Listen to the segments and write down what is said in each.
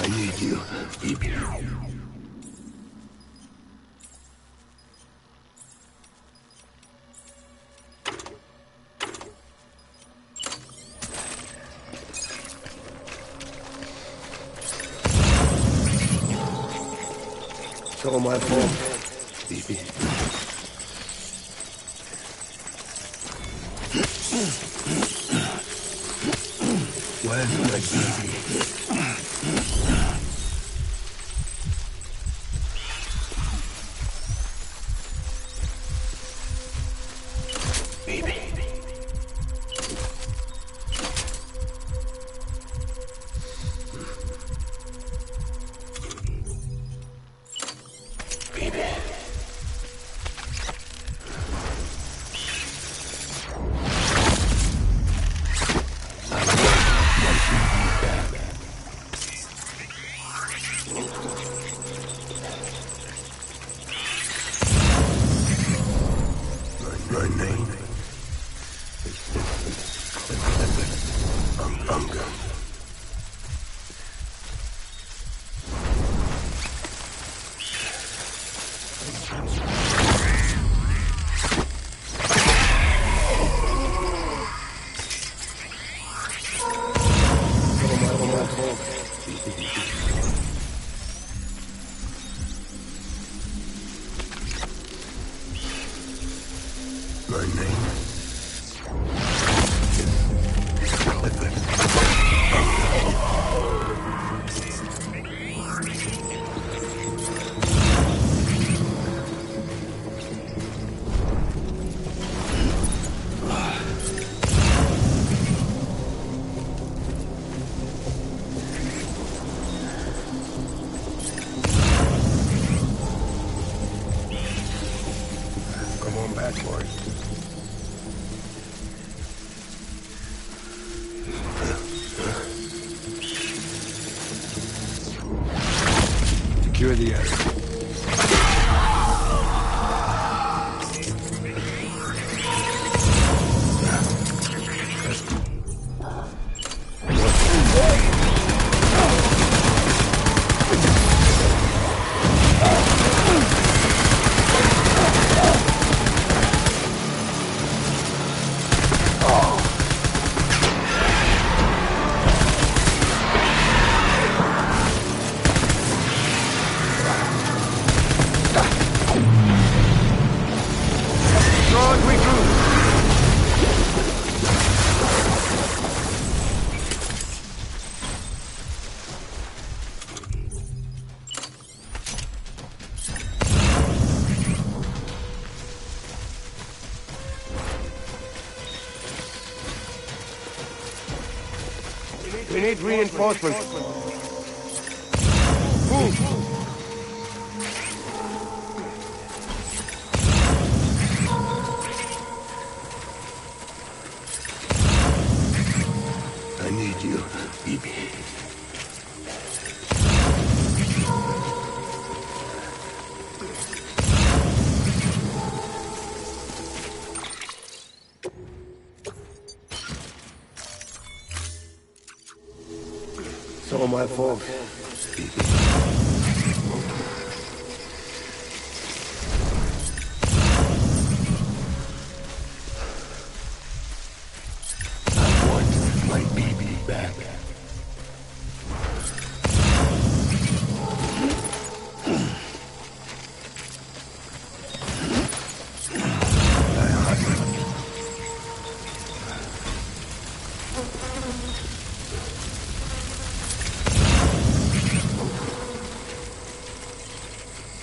I need you, baby. It's all my fault, baby. Where's my baby? Secure the area. We need reinforcements. Move! I need you, baby. It's all my fault. I want my baby back.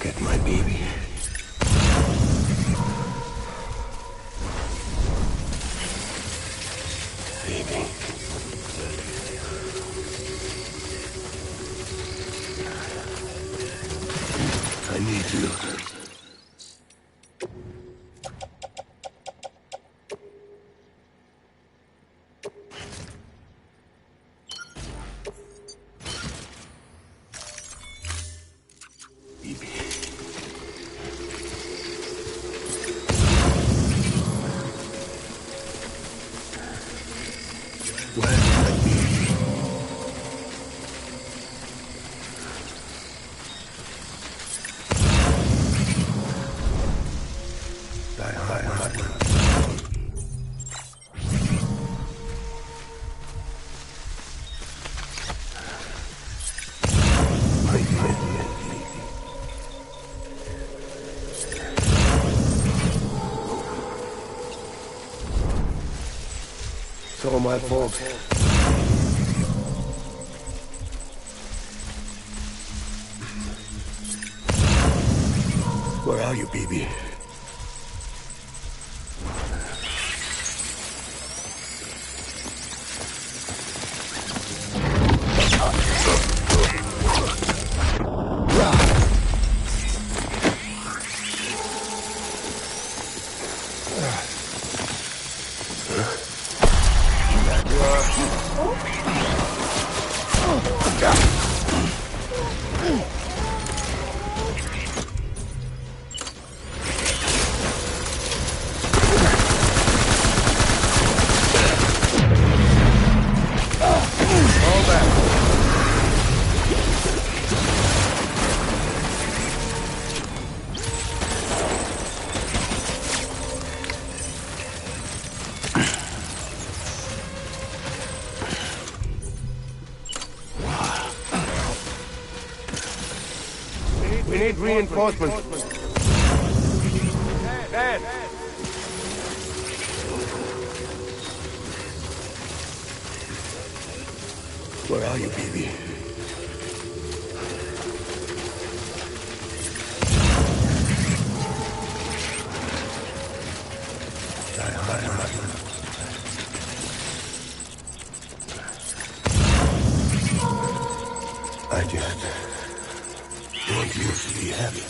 Get my baby. Baby. I need you. Baby. Where's my baby? all my fault. Where are you, baby? We need reinforcements. Dad! Where are you, baby? I just want you to be happy.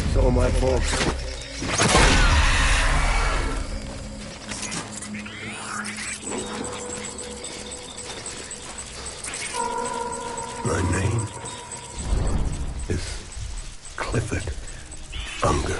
It's all my fault. My name is Clifford Unger.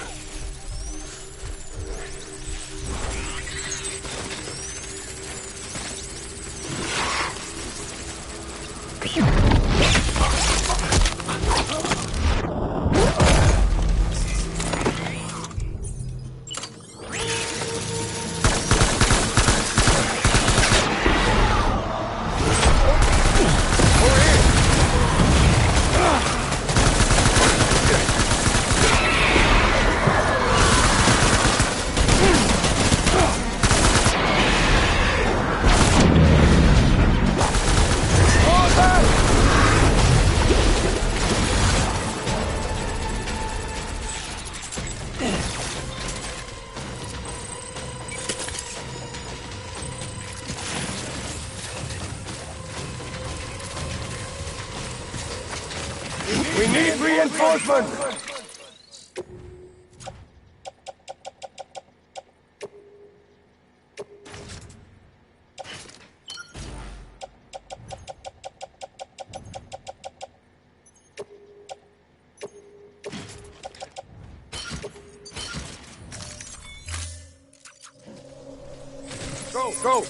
We need reinforcements! Go!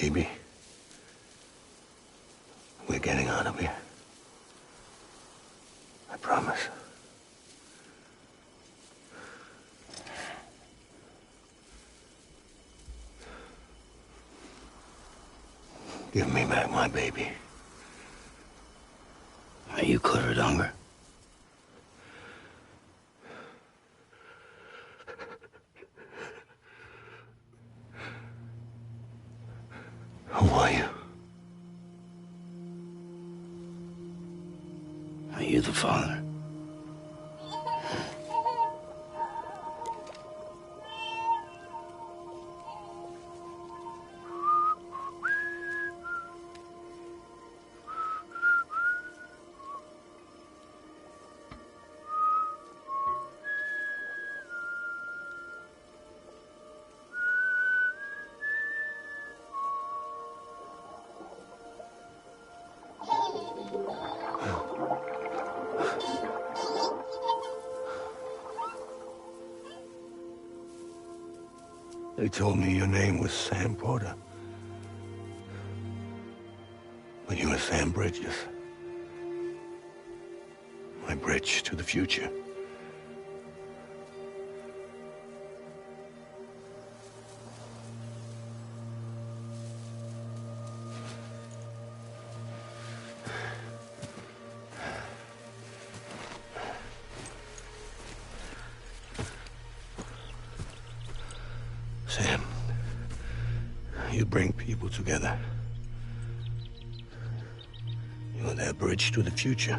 Baby, we're getting out of here. I promise. Give me back my baby. Are you cleared, hunger? Who are you? Are you the father? They told me your name was Sam Porter. But you were Sam Bridges. My bridge to the future. Sam, you bring people together. You're their bridge to the future.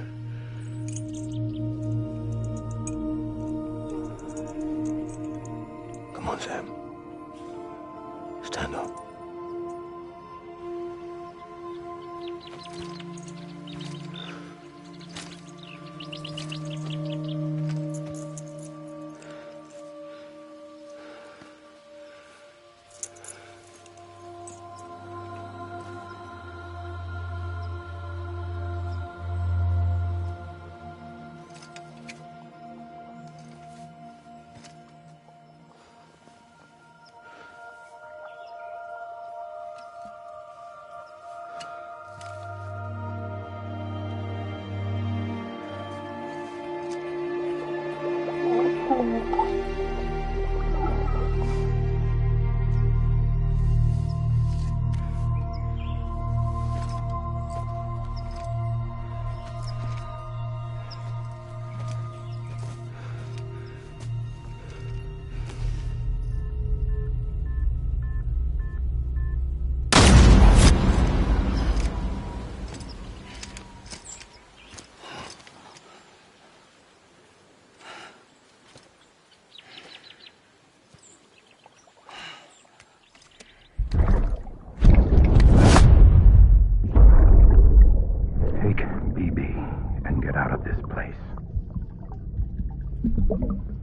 Come on, Sam. Stand up.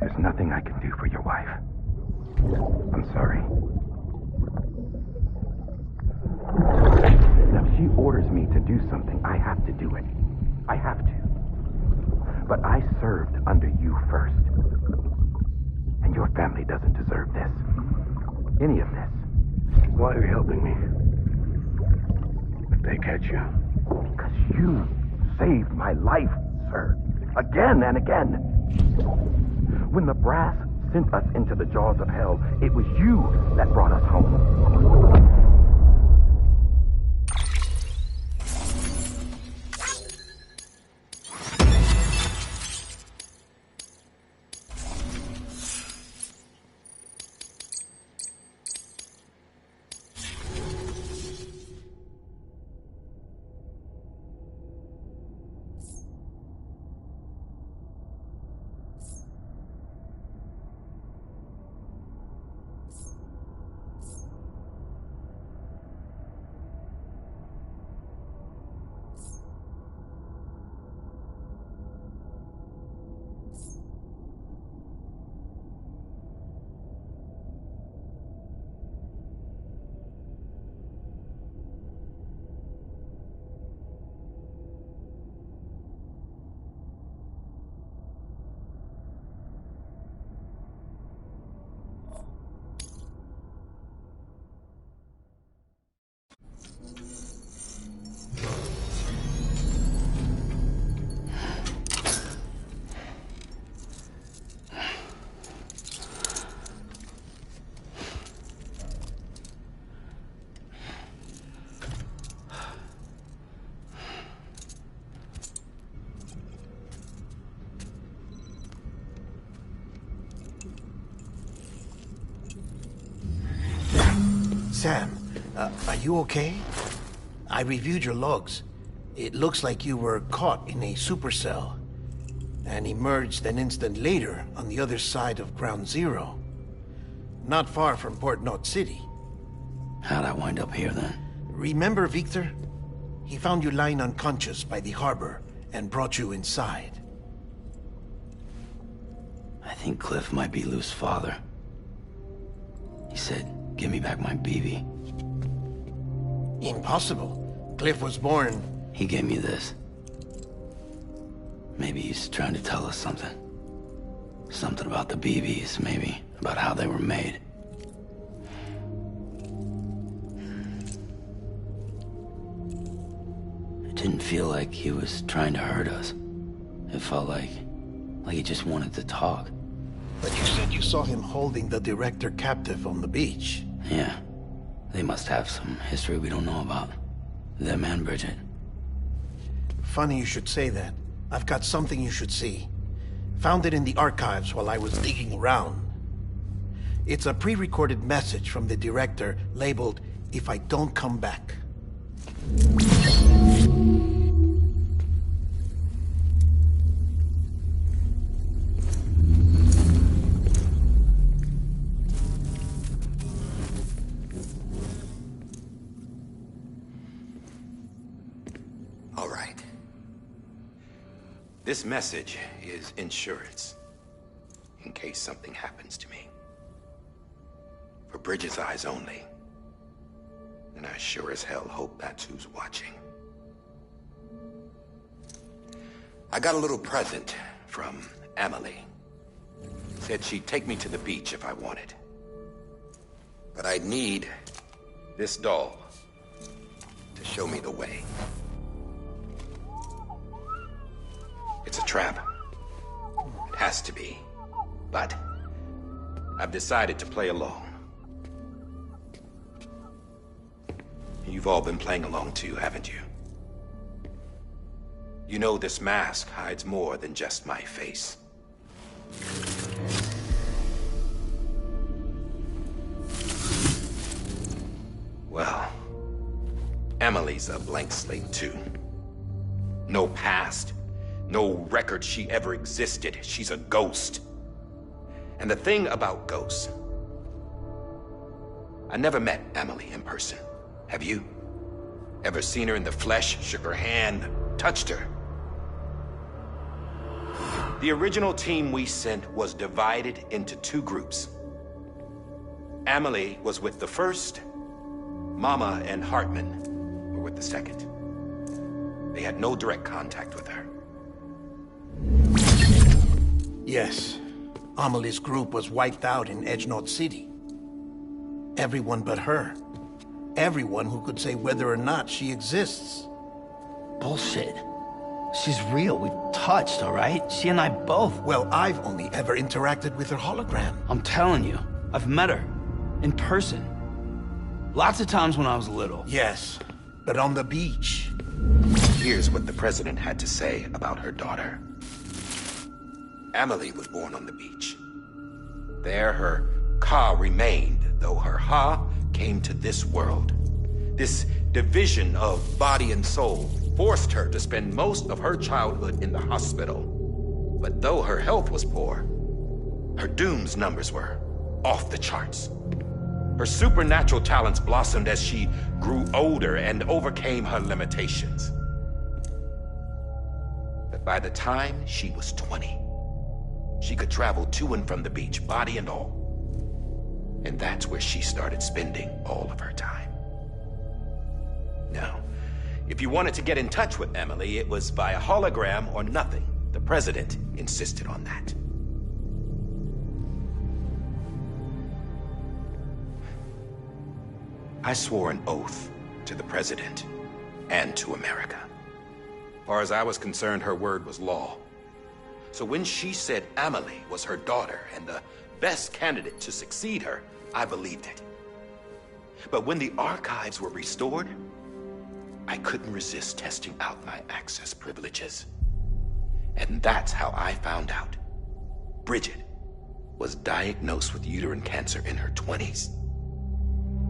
There's nothing I can do for your wife. I'm sorry. Now, if she orders me to do something, I have to do it. I have to. But I served under you first. And your family doesn't deserve this. Any of this. Why are you helping me? If they catch you. Because you saved my life, sir. Again and again. When the brass sent us into the jaws of hell, it was you that brought us home. Sam, are you okay? I reviewed your logs. It looks like you were caught in a supercell and emerged an instant later on the other side of Ground Zero. Not far from Port Knot City. How'd I wind up here then? Remember Victor? He found you lying unconscious by the harbor and brought you inside. I think Cliff might be Lou's father. He said, give me back my BB. Impossible. Cliff was born... He gave me this. Maybe he's trying to tell us something. Something about the BBs, maybe. About how they were made. It didn't feel like he was trying to hurt us. It felt like he just wanted to talk. But you said you saw him holding the director captive on the beach. Yeah. They must have some history we don't know about. Them and Bridget. Funny you should say that. I've got something you should see. Found it in the archives while I was digging around. It's a pre-recorded message from the director labeled, "If I don't come back." All right. This message is insurance, in case something happens to me. For Bridget's eyes only. And I sure as hell hope that's who's watching. I got a little present from Emily. Said she'd take me to the beach if I wanted. But I'd need this doll to show me the way. It's a trap. It has to be. But I've decided to play along. You've all been playing along too, haven't you? You know this mask hides more than just my face. Well, Emily's a blank slate too. No past. No record she ever existed. She's a ghost. And the thing about ghosts... I never met Emily in person. Have you? Ever seen her in the flesh, shook her hand, touched her? The original team we sent was divided into two groups. Emily was with the first. Mama and Hartman were with the second. They had no direct contact with her. Yes. Amelie's group was wiped out in Edge Knot City. Everyone but her. Everyone who could say whether or not she exists. Bullshit. She's real. We've touched, all right? She and I both. Well, I've only ever interacted with her hologram. I'm telling you, I've met her. In person. Lots of times when I was little. Yes, but on the beach. Here's what the president had to say about her daughter. Emily was born on the beach. There her Ka remained, though her Ha came to this world. This division of body and soul forced her to spend most of her childhood in the hospital. But though her health was poor, her Doom's numbers were off the charts. Her supernatural talents blossomed as she grew older and overcame her limitations. But by the time she was 20, she could travel to and from the beach, body and all. And that's where she started spending all of her time. Now, if you wanted to get in touch with Emily, it was via hologram or nothing. The president insisted on that. I swore an oath to the president and to America. As far as I was concerned, her word was law. So when she said Emily was her daughter and the best candidate to succeed her, I believed it. But when the archives were restored, I couldn't resist testing out my access privileges. And that's how I found out Bridget was diagnosed with uterine cancer in her 20s.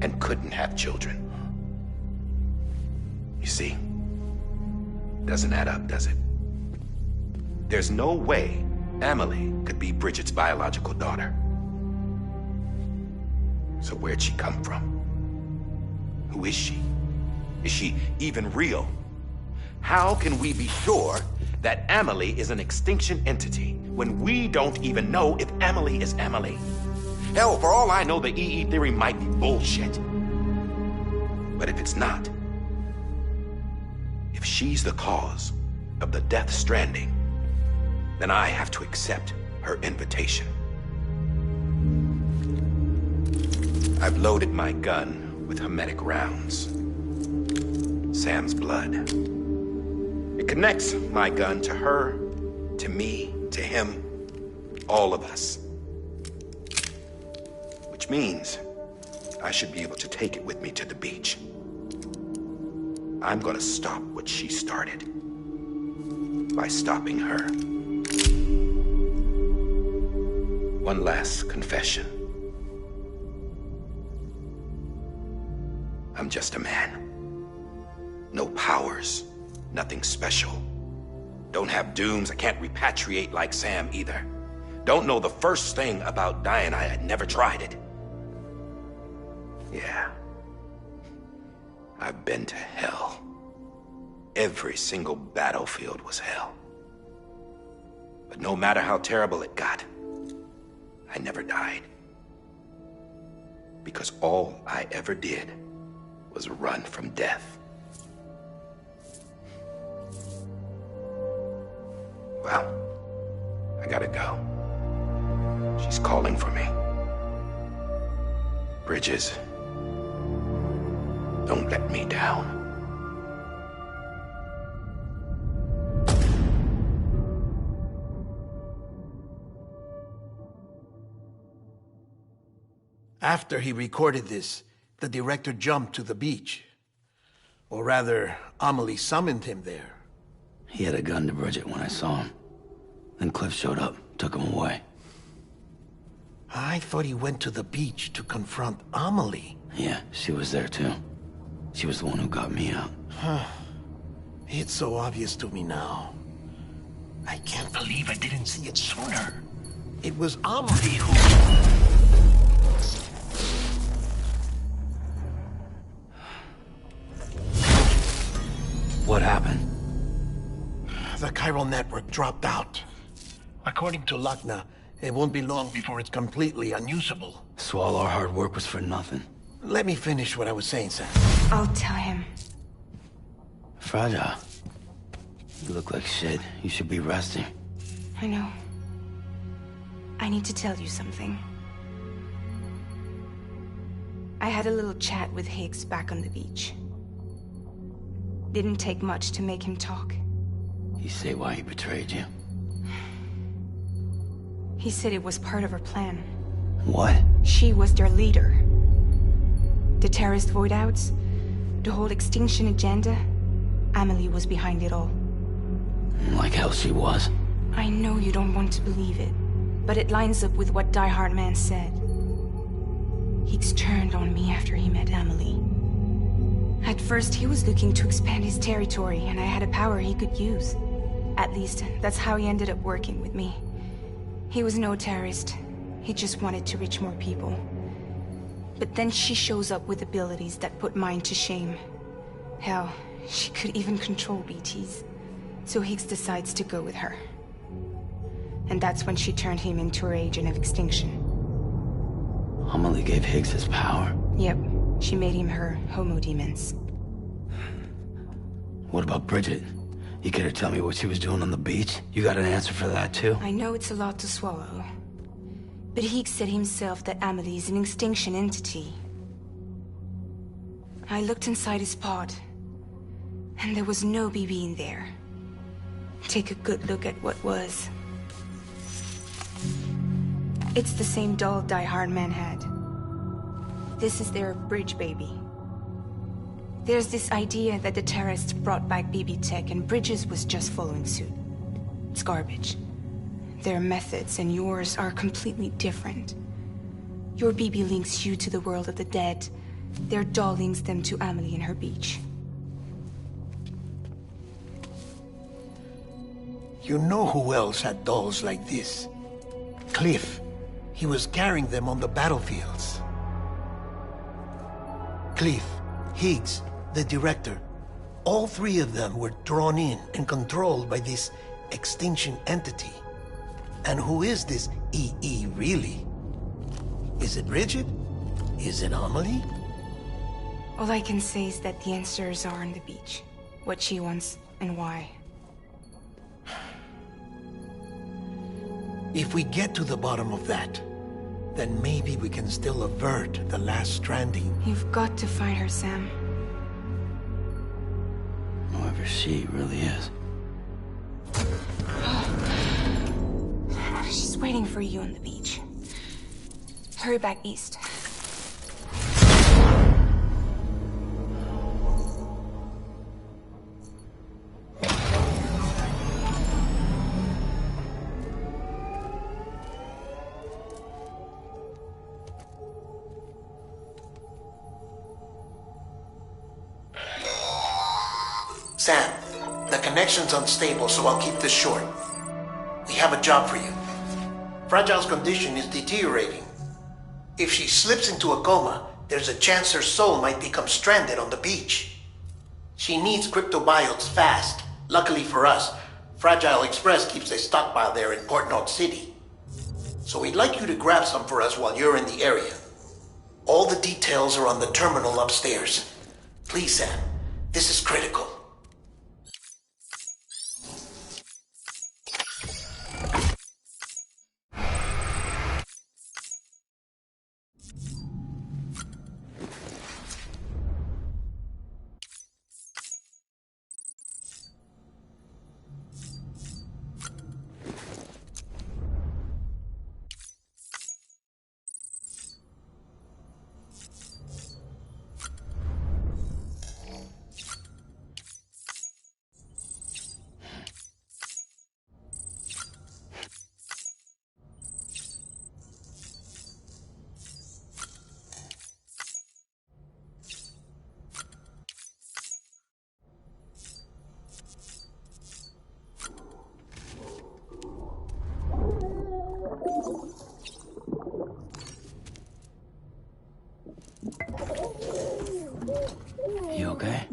and couldn't have children. You see, doesn't add up, does it? There's no way Amelie could be Bridget's biological daughter. So where'd she come from? Who is she? Is she even real? How can we be sure that Amelie is an extinction entity when we don't even know if Amelie is Amelie? Hell, for all I know, the EE theory might be bullshit. But if it's not, if she's the cause of the Death Stranding, then I have to accept her invitation. I've loaded my gun with hermetic rounds. Sam's blood. It connects my gun to her, to me, to him, all of us. Which means I should be able to take it with me to the beach. I'm gonna stop what she started by stopping her. One last confession. I'm just a man. No powers, nothing special. Don't have dooms, I can't repatriate like Sam either. Don't know the first thing about dying, I had never tried it. Yeah. I've been to hell. Every single battlefield was hell. But no matter how terrible it got, I never died. Because all I ever did was run from death. Well, I gotta go. She's calling for me. Bridges, don't let me down. After he recorded this, the director jumped to the beach. Or rather, Amelie summoned him there. He had a gun to Bridget when I saw him. Then Cliff showed up, took him away. I thought he went to the beach to confront Amelie. Yeah, she was there too. She was the one who got me out. It's so obvious to me now. I can't believe I didn't see it sooner. It was Amelie who... What happened? The chiral network dropped out. According to Lachna, it won't be long before it's completely unusable. So all our hard work was for nothing. Let me finish what I was saying, Sam. I'll tell him. Fragile. You look like shit. You should be resting. I know. I need to tell you something. I had a little chat with Higgs back on the beach. Didn't take much to make him talk. You say why he betrayed you? He said it was part of her plan. What? She was their leader. The terrorist voidouts, the whole extinction agenda, Amelie was behind it all. Like hell she was. I know you don't want to believe it, but it lines up with what Die Hard Man said. Higgs turned on me after he met Amelie. At first, he was looking to expand his territory, and I had a power he could use. At least, that's how he ended up working with me. He was no terrorist. He just wanted to reach more people. But then she shows up with abilities that put mine to shame. Hell, she could even control BTs. So Higgs decides to go with her. And that's when she turned him into her agent of extinction. Amelie gave Higgs his power. Yep. She made him her Homo Demons. What about Bridget? You care to tell me what she was doing on the beach? You got an answer for that too? I know it's a lot to swallow. But Higgs said himself that Amelie is an extinction entity. I looked inside his pod, and there was no BB in there. Take a good look at what was. It's the same doll Die Hard Man had. This is their bridge baby. There's this idea that the terrorists brought back BB tech and Bridges was just following suit. It's garbage. Their methods and yours are completely different. Your BB links you to the world of the dead, Their doll links them to Amelie and her beach. You know who else had dolls like this? Cliff. He was carrying them on the battlefields. Cliff, Higgs, the director. All three of them were drawn in and controlled by this extinction entity. And who is this EE really? Is it Bridget? Is it Amelie? All I can say is that the answers are on the beach. What she wants and why. If we get to the bottom of that, then maybe we can still avert the last stranding. You've got to find her, Sam. Whoever she really is. She's waiting for you on the beach. Hurry back east. Sam, the connection's unstable, so I'll keep this short. We have a job for you. Fragile's condition is deteriorating. If she slips into a coma, there's a chance her soul might become stranded on the beach. She needs cryptobiotes fast. Luckily for us, Fragile Express keeps a stockpile there in Port North City. So we'd like you to grab some for us while you're in the area. All the details are on the terminal upstairs. Please, Sam, this is critical. You okay?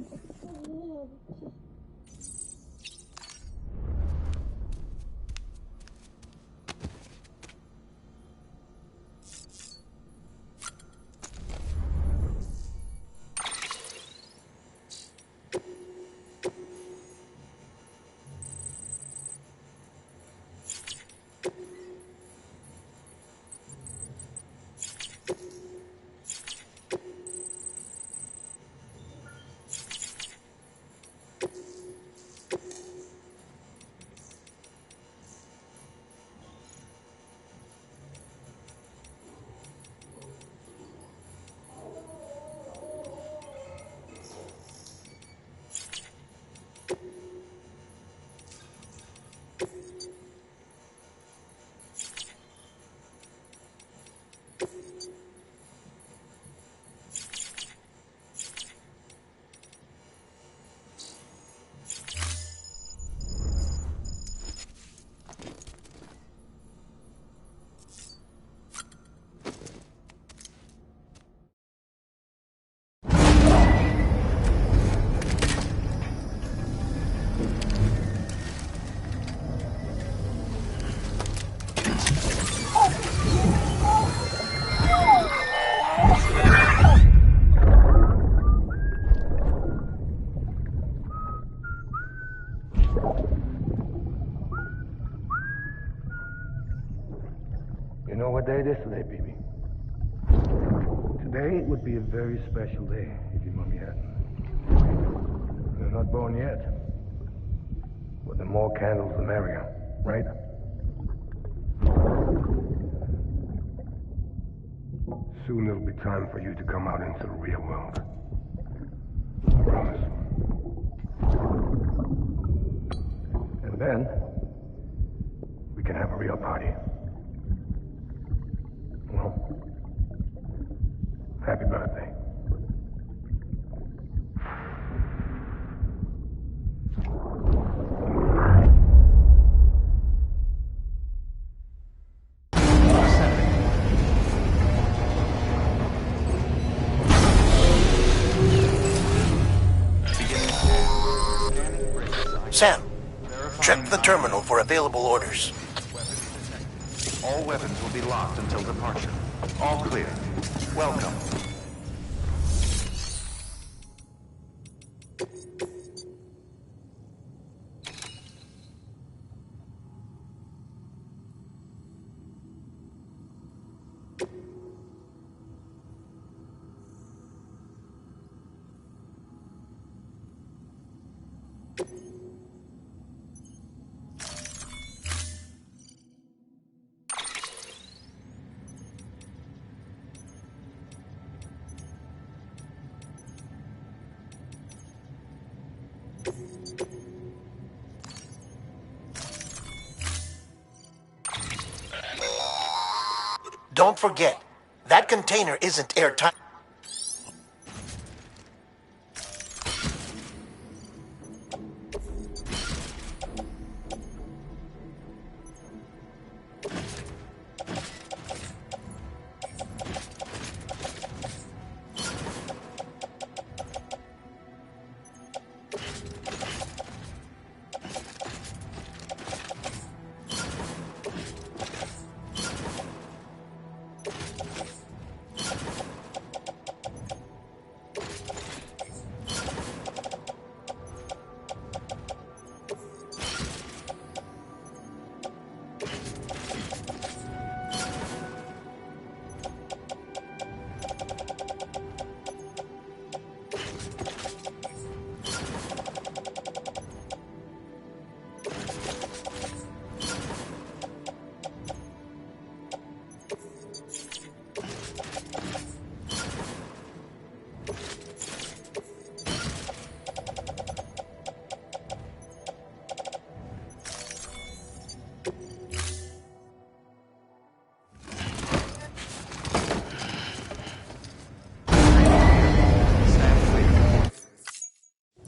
You know what day it is today, baby? Today would be a very special day if your mommy hadn't. You're not born yet. But the more candles, the merrier, right? Soon it'll be time for you to come out into the real world. I promise. And then, we can have a real party. Well, happy birthday. Sam, check the terminal for available orders. All weapons will be locked until departure. All clear. Welcome. Don't forget, that container isn't airtight.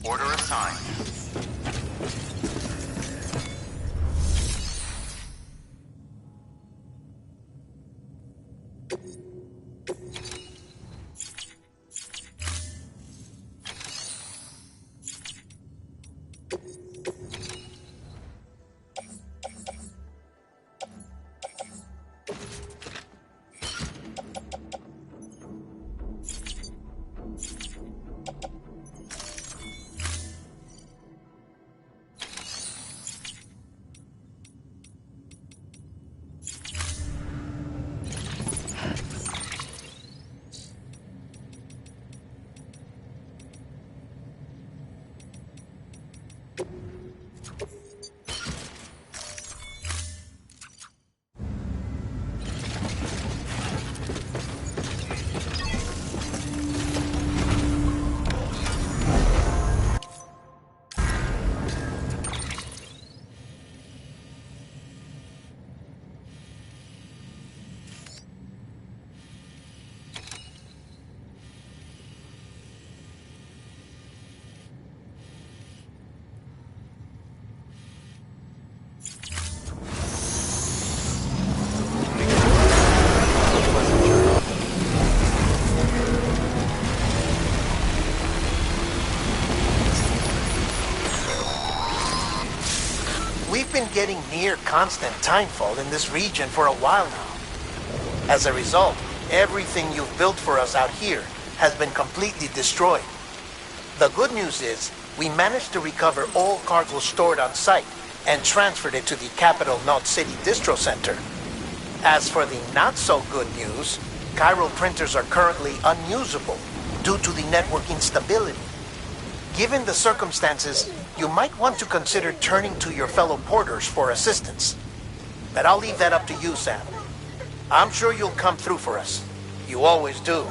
Order assigned. We've been getting near constant timefall in this region for a while now. As a result, everything you've built for us out here has been completely destroyed. The good news is, we managed to recover all cargo stored on site and transferred it to the Capital Knot City Distro Center. As for the not-so-good news, chiral printers are currently unusable due to the network instability. Given the circumstances, you might want to consider turning to your fellow porters for assistance. But I'll leave that up to you, Sam. I'm sure you'll come through for us. You always do.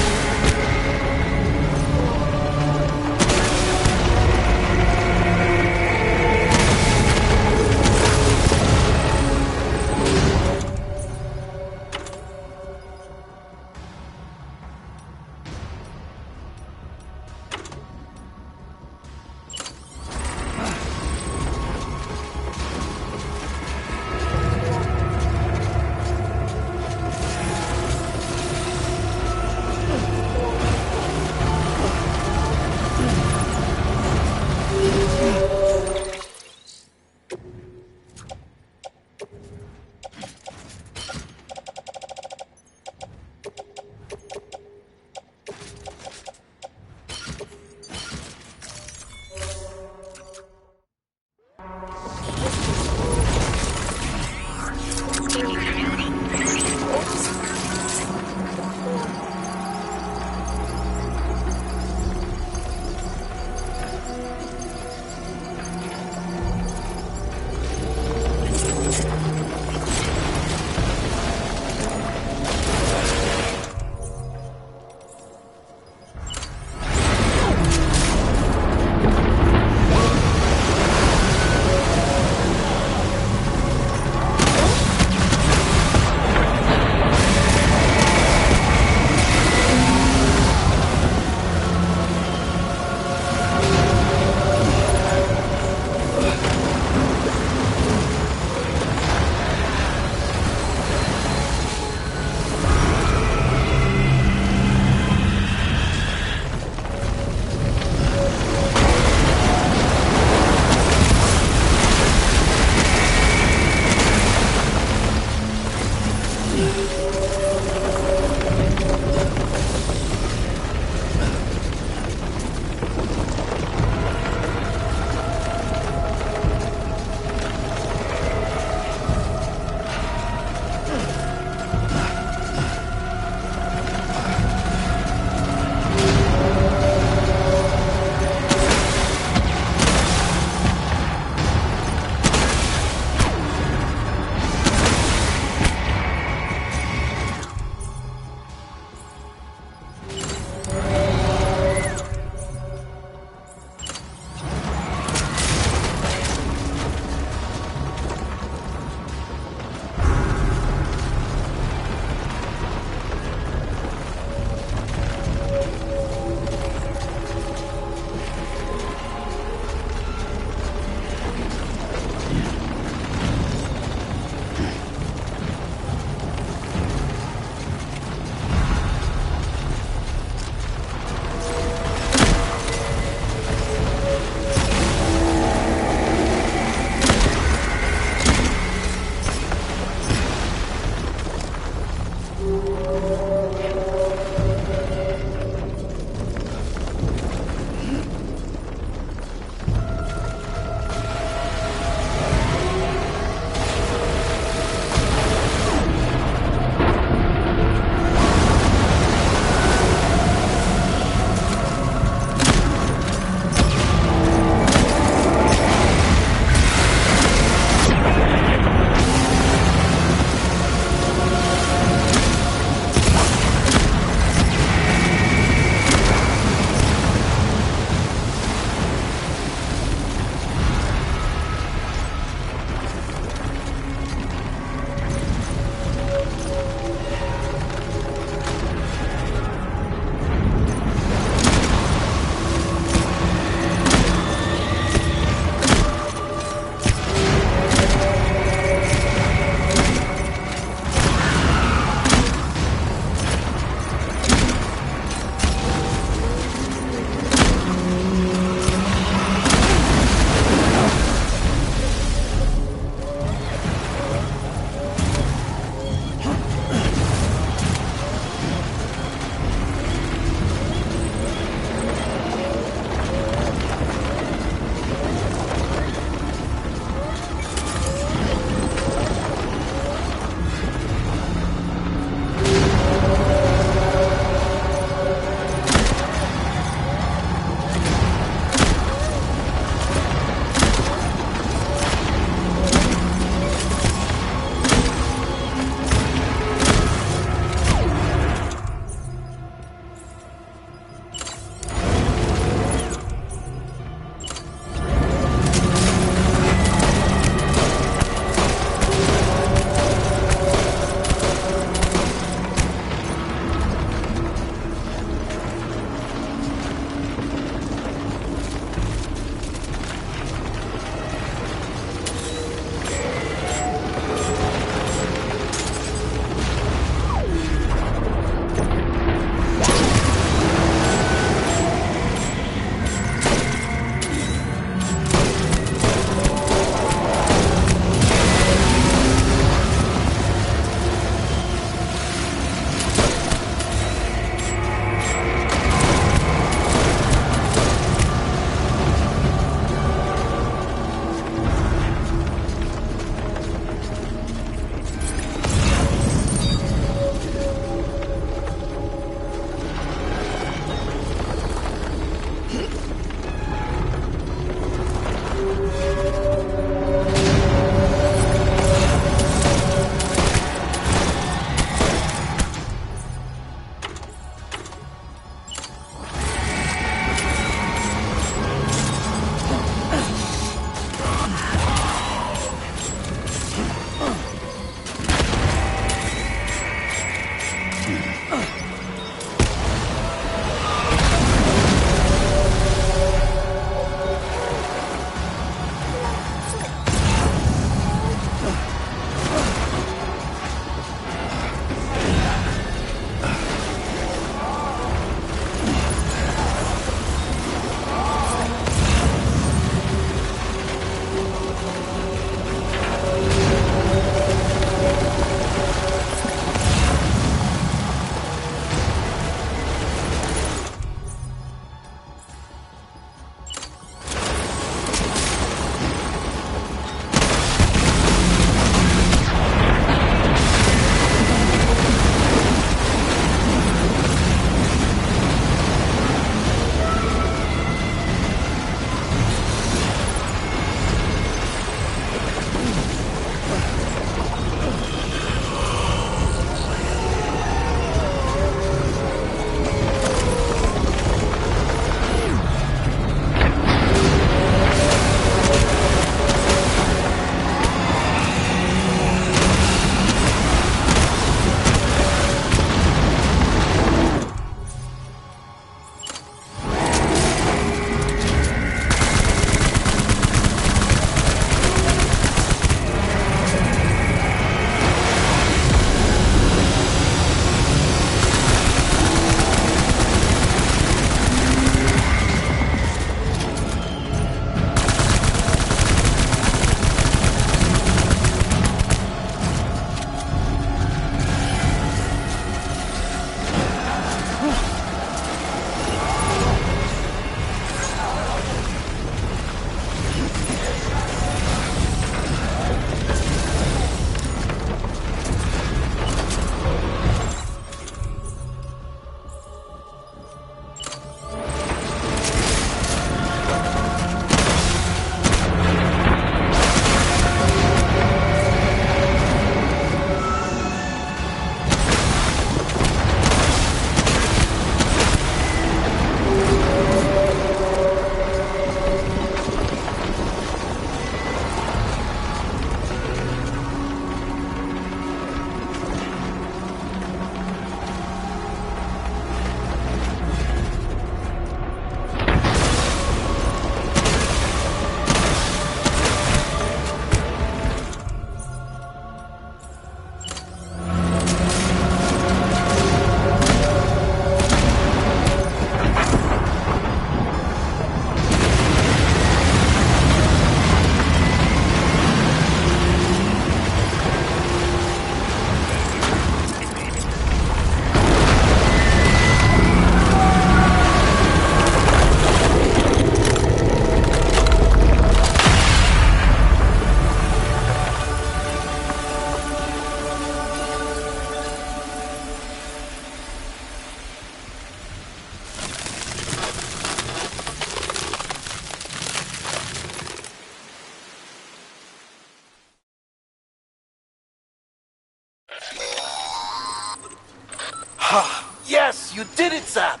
Ah, yes, you did it, Sam.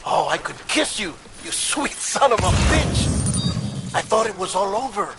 Oh, I could kiss you, you sweet son of a bitch. I thought it was all over.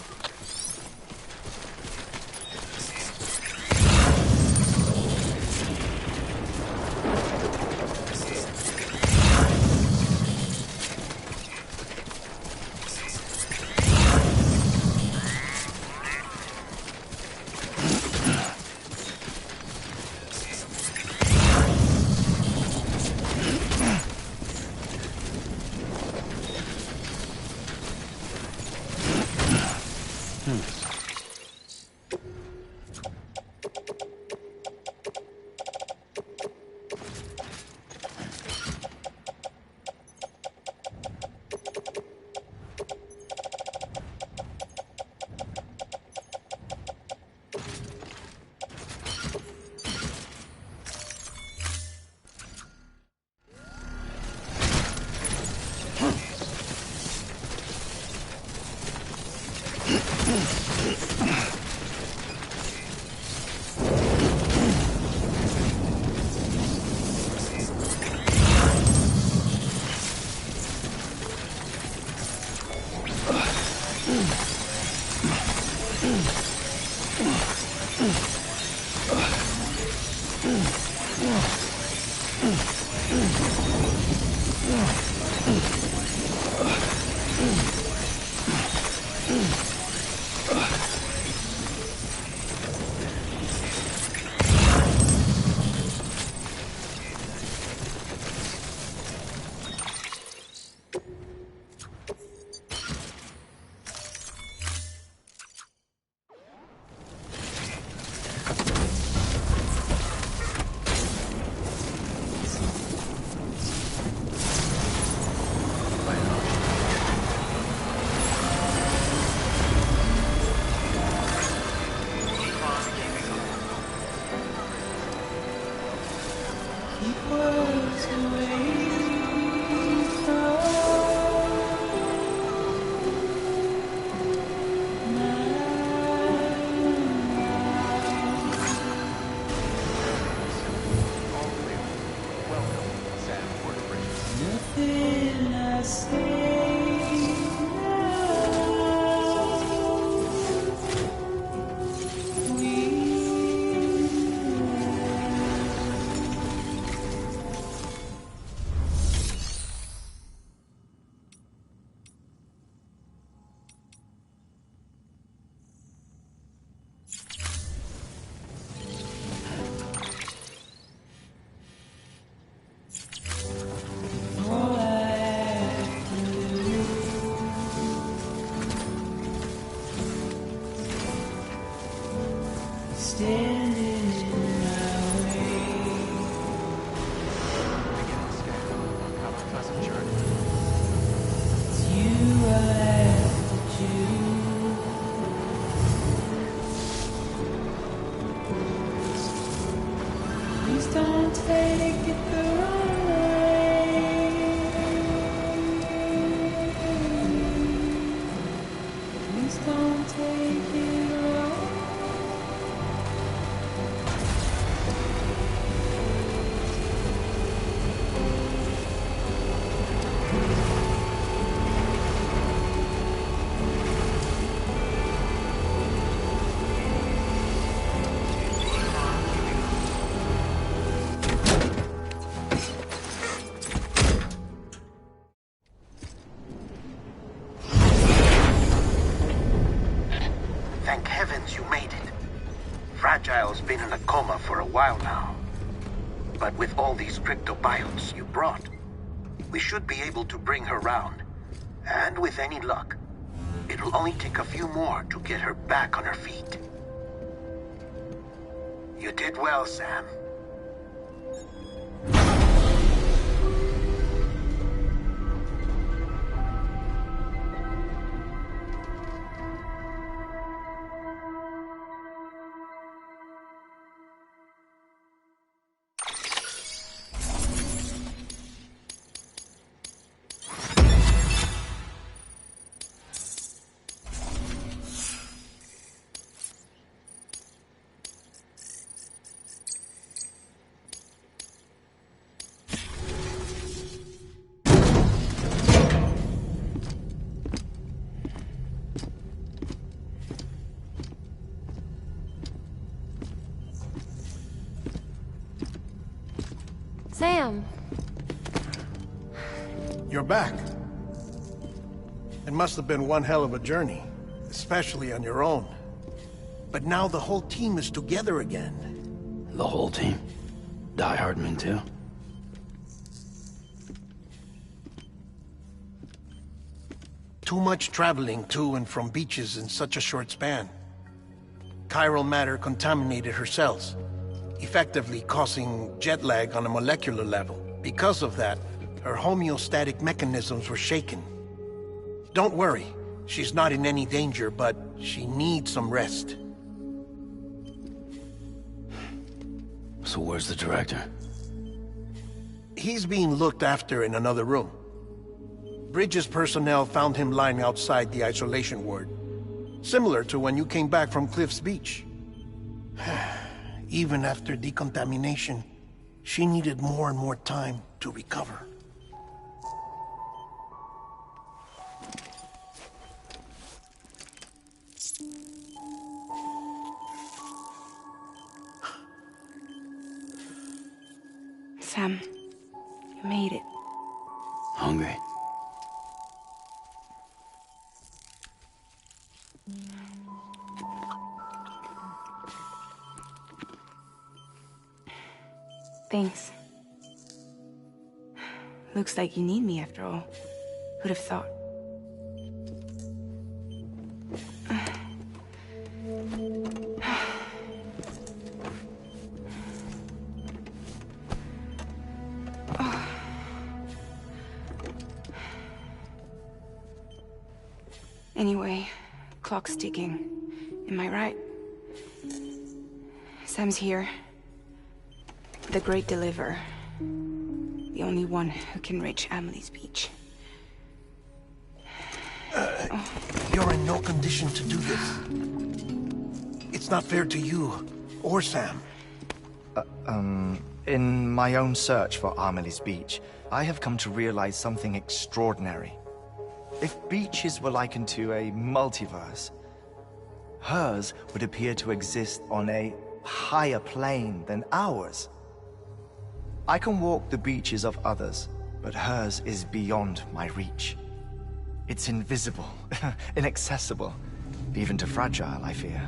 Thank heavens you made it. Fragile's been in a coma for a while now. But with all these cryptobiotes you brought, we should be able to bring her round. And with any luck, it'll only take a few more to get her back on her feet. You did well, Sam. Sam. You're back. It must have been one hell of a journey, especially on your own. But now the whole team is together again. The whole team? Die Hardman too? Too much traveling to and from beaches in such a short span. Chiral matter contaminated her cells, effectively causing jet lag on a molecular level. Because of that, her homeostatic mechanisms were shaken. Don't worry, she's not in any danger, but she needs some rest. So where's the director? He's being looked after in another room. Bridges personnel found him lying outside the isolation ward. Similar to when you came back from Cliff's Beach. Even after decontamination, she needed more and more time to recover. Sam, you made it. Hungry? Thanks. Looks like you need me after all. Who'd have thought? Anyway, clock's ticking. Am I right? Sam's here. The Great Deliverer. The only one who can reach Amelie's Beach. You're in no condition to do this. It's not fair to you, or Sam. In my own search for Amelie's Beach, I have come to realize something extraordinary. If beaches were likened to a multiverse, hers would appear to exist on a higher plane than ours. I can walk the beaches of others, but hers is beyond my reach. It's invisible, inaccessible, even to fragile, I fear.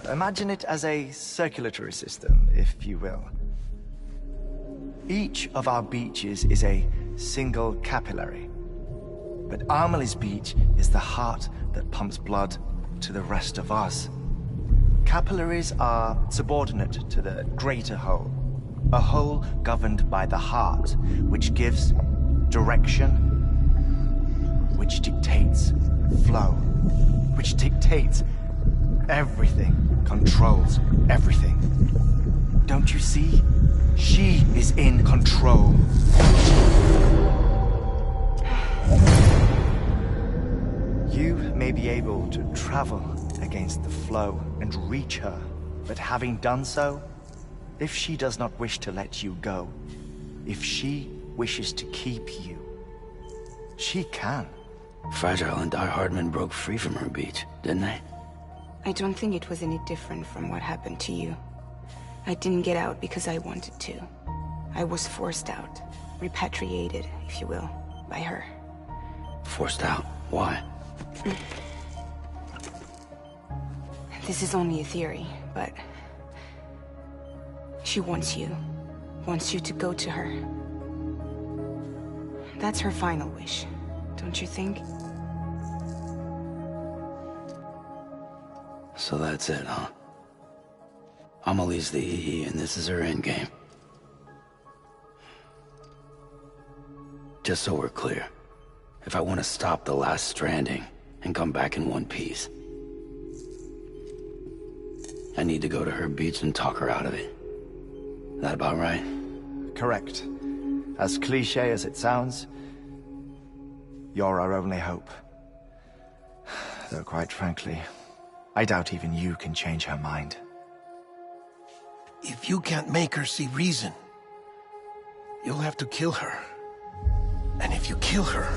Imagine it as a circulatory system, if you will. Each of our beaches is a single capillary. But Amelie's Beach is the heart that pumps blood to the rest of us. Capillaries are subordinate to the greater whole. A whole governed by the heart, which gives direction, which dictates flow, which dictates everything, controls everything. Don't you see? She is in control. You may be able to travel against the flow and reach her, but having done so, if she does not wish to let you go, if she wishes to keep you, she can. Fragile and Die Hardman broke free from her beach, didn't they? I don't think it was any different from what happened to you. I didn't get out because I wanted to. I was forced out. Repatriated, if you will, by her. Forced out? Why? This is only a theory, but... she wants you. Wants you to go to her. That's her final wish, don't you think? So that's it, huh? Amelie's the EE, and this is her endgame. Just so we're clear, if I want to stop the last stranding and come back in one piece, I need to go to her beach and talk her out of it. That about right? Correct. As cliché as it sounds, you're our only hope. Though quite frankly, I doubt even you can change her mind. If you can't make her see reason, you'll have to kill her. And if you kill her...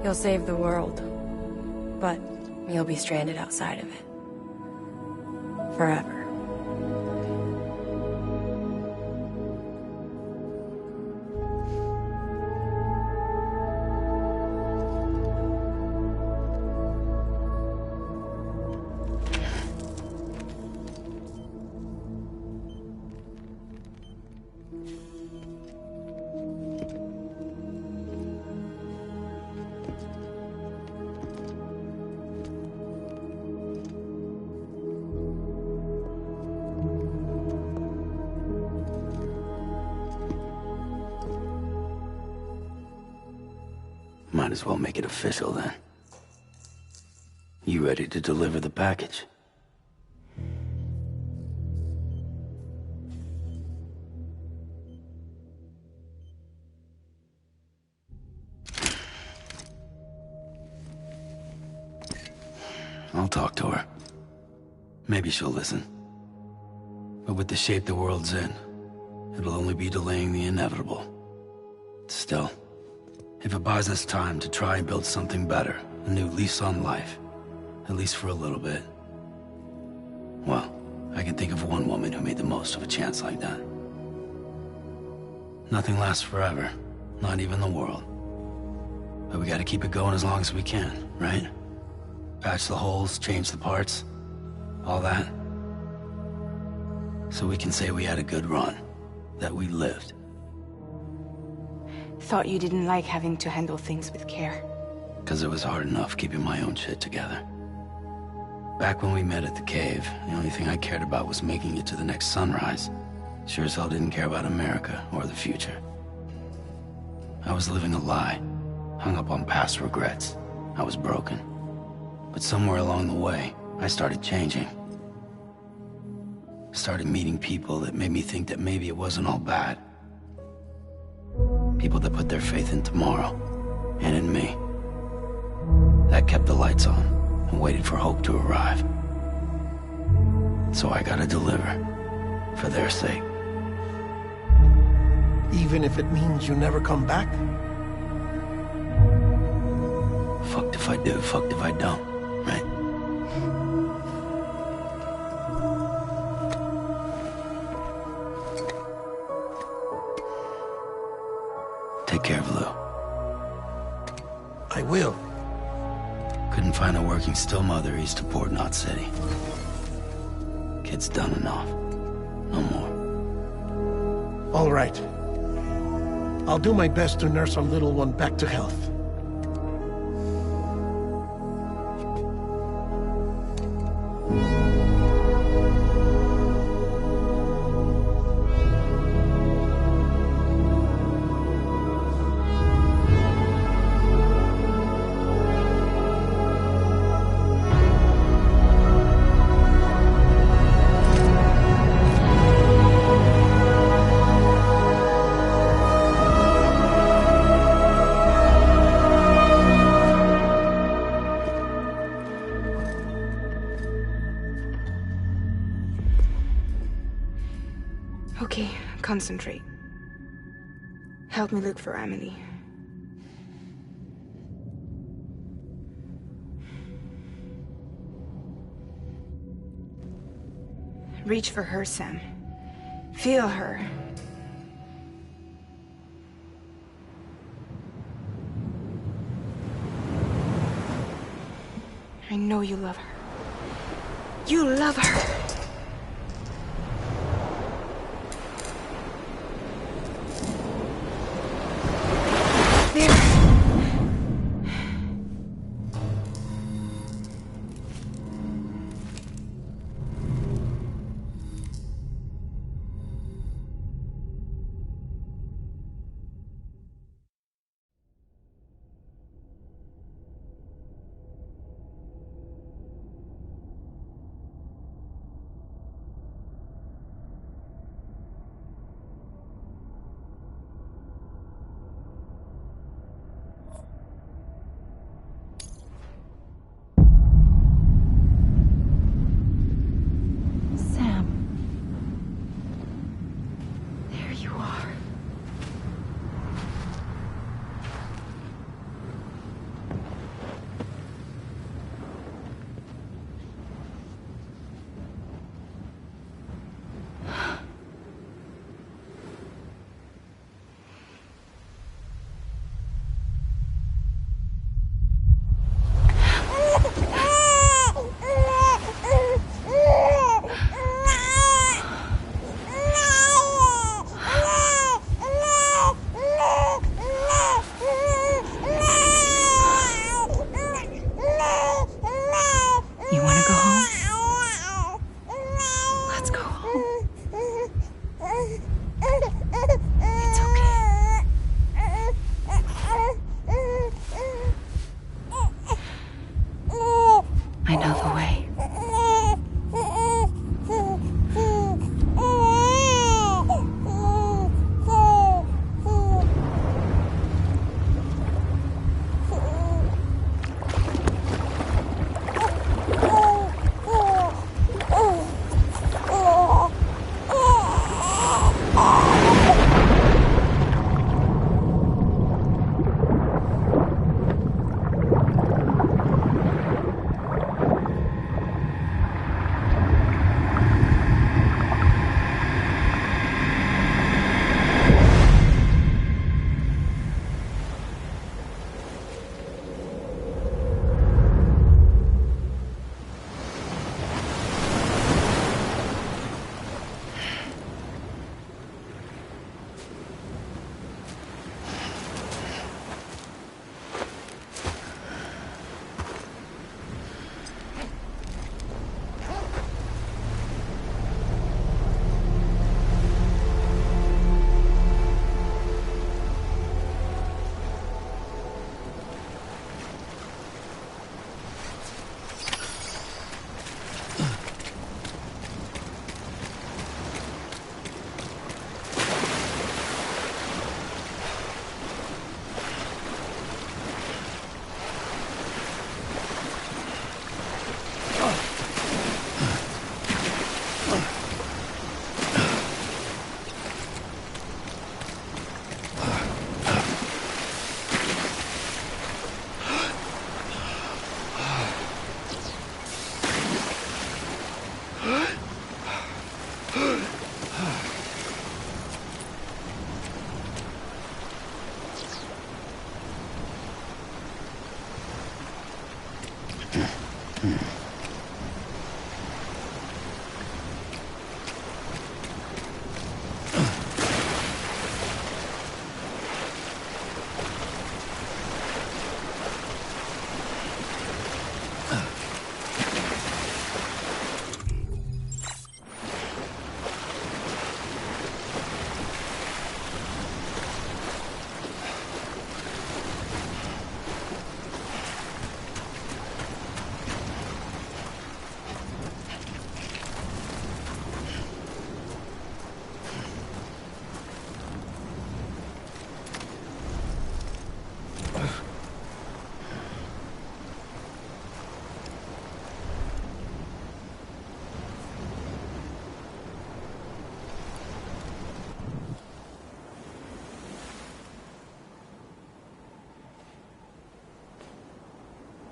You'll save the world, but you'll be stranded outside of it. Forever. Might as well make it official then. You ready to deliver the package? I'll talk to her. Maybe she'll listen. But with the shape the world's in, it'll only be delaying the inevitable. Still, if it buys us time to try and build something better, a new lease on life, at least for a little bit, well, I can think of one woman who made the most of a chance like that. Nothing lasts forever, not even the world. But we gotta keep it going as long as we can, right? Patch the holes, change the parts, all that. So we can say we had a good run, that we lived. Thought you didn't like having to handle things with care. 'Cause it was hard enough keeping my own shit together. Back when we met at the cave, the only thing I cared about was making it to the next sunrise. Sure as hell didn't care about America or the future. I was living a lie, hung up on past regrets. I was broken. But somewhere along the way, I started changing. Started meeting people that made me think that maybe it wasn't all bad. People that put their faith in tomorrow, and in me. That kept the lights on, and waited for hope to arrive. So I gotta deliver, for their sake. Even if it means you never come back? Fucked if I do, fucked if I don't, right? Take care of Lou. I will. Couldn't find a working still mother east of Port Knot City. Kid's done enough. No more. All right. I'll do my best to nurse our little one back to health. Okay, concentrate. Help me look for Emily. Reach for her, Sam. Feel her. I know you love her. You love her!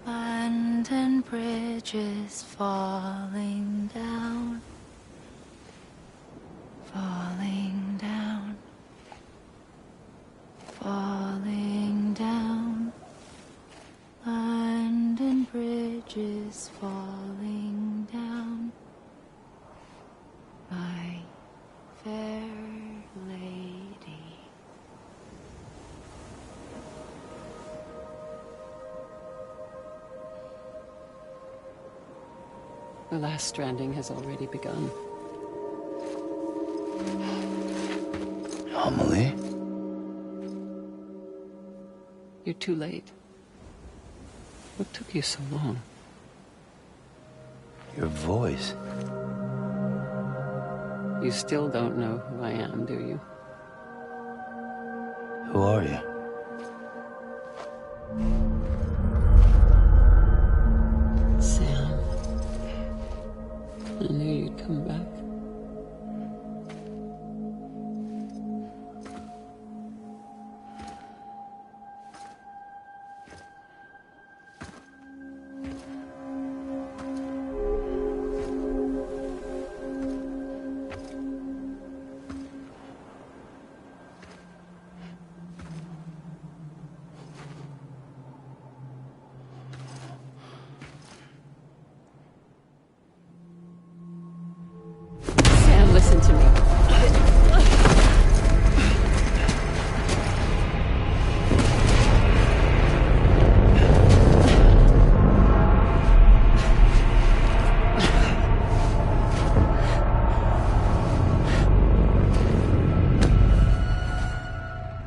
London Bridge is falling down, falling down, falling down. London Bridge is falling down, my fair lady. The last stranding has already begun. Amelie? You're too late. What took you so long? Your voice. You still don't know who I am, do you? Who are you? Sam. I knew you'd come back. Listen to me.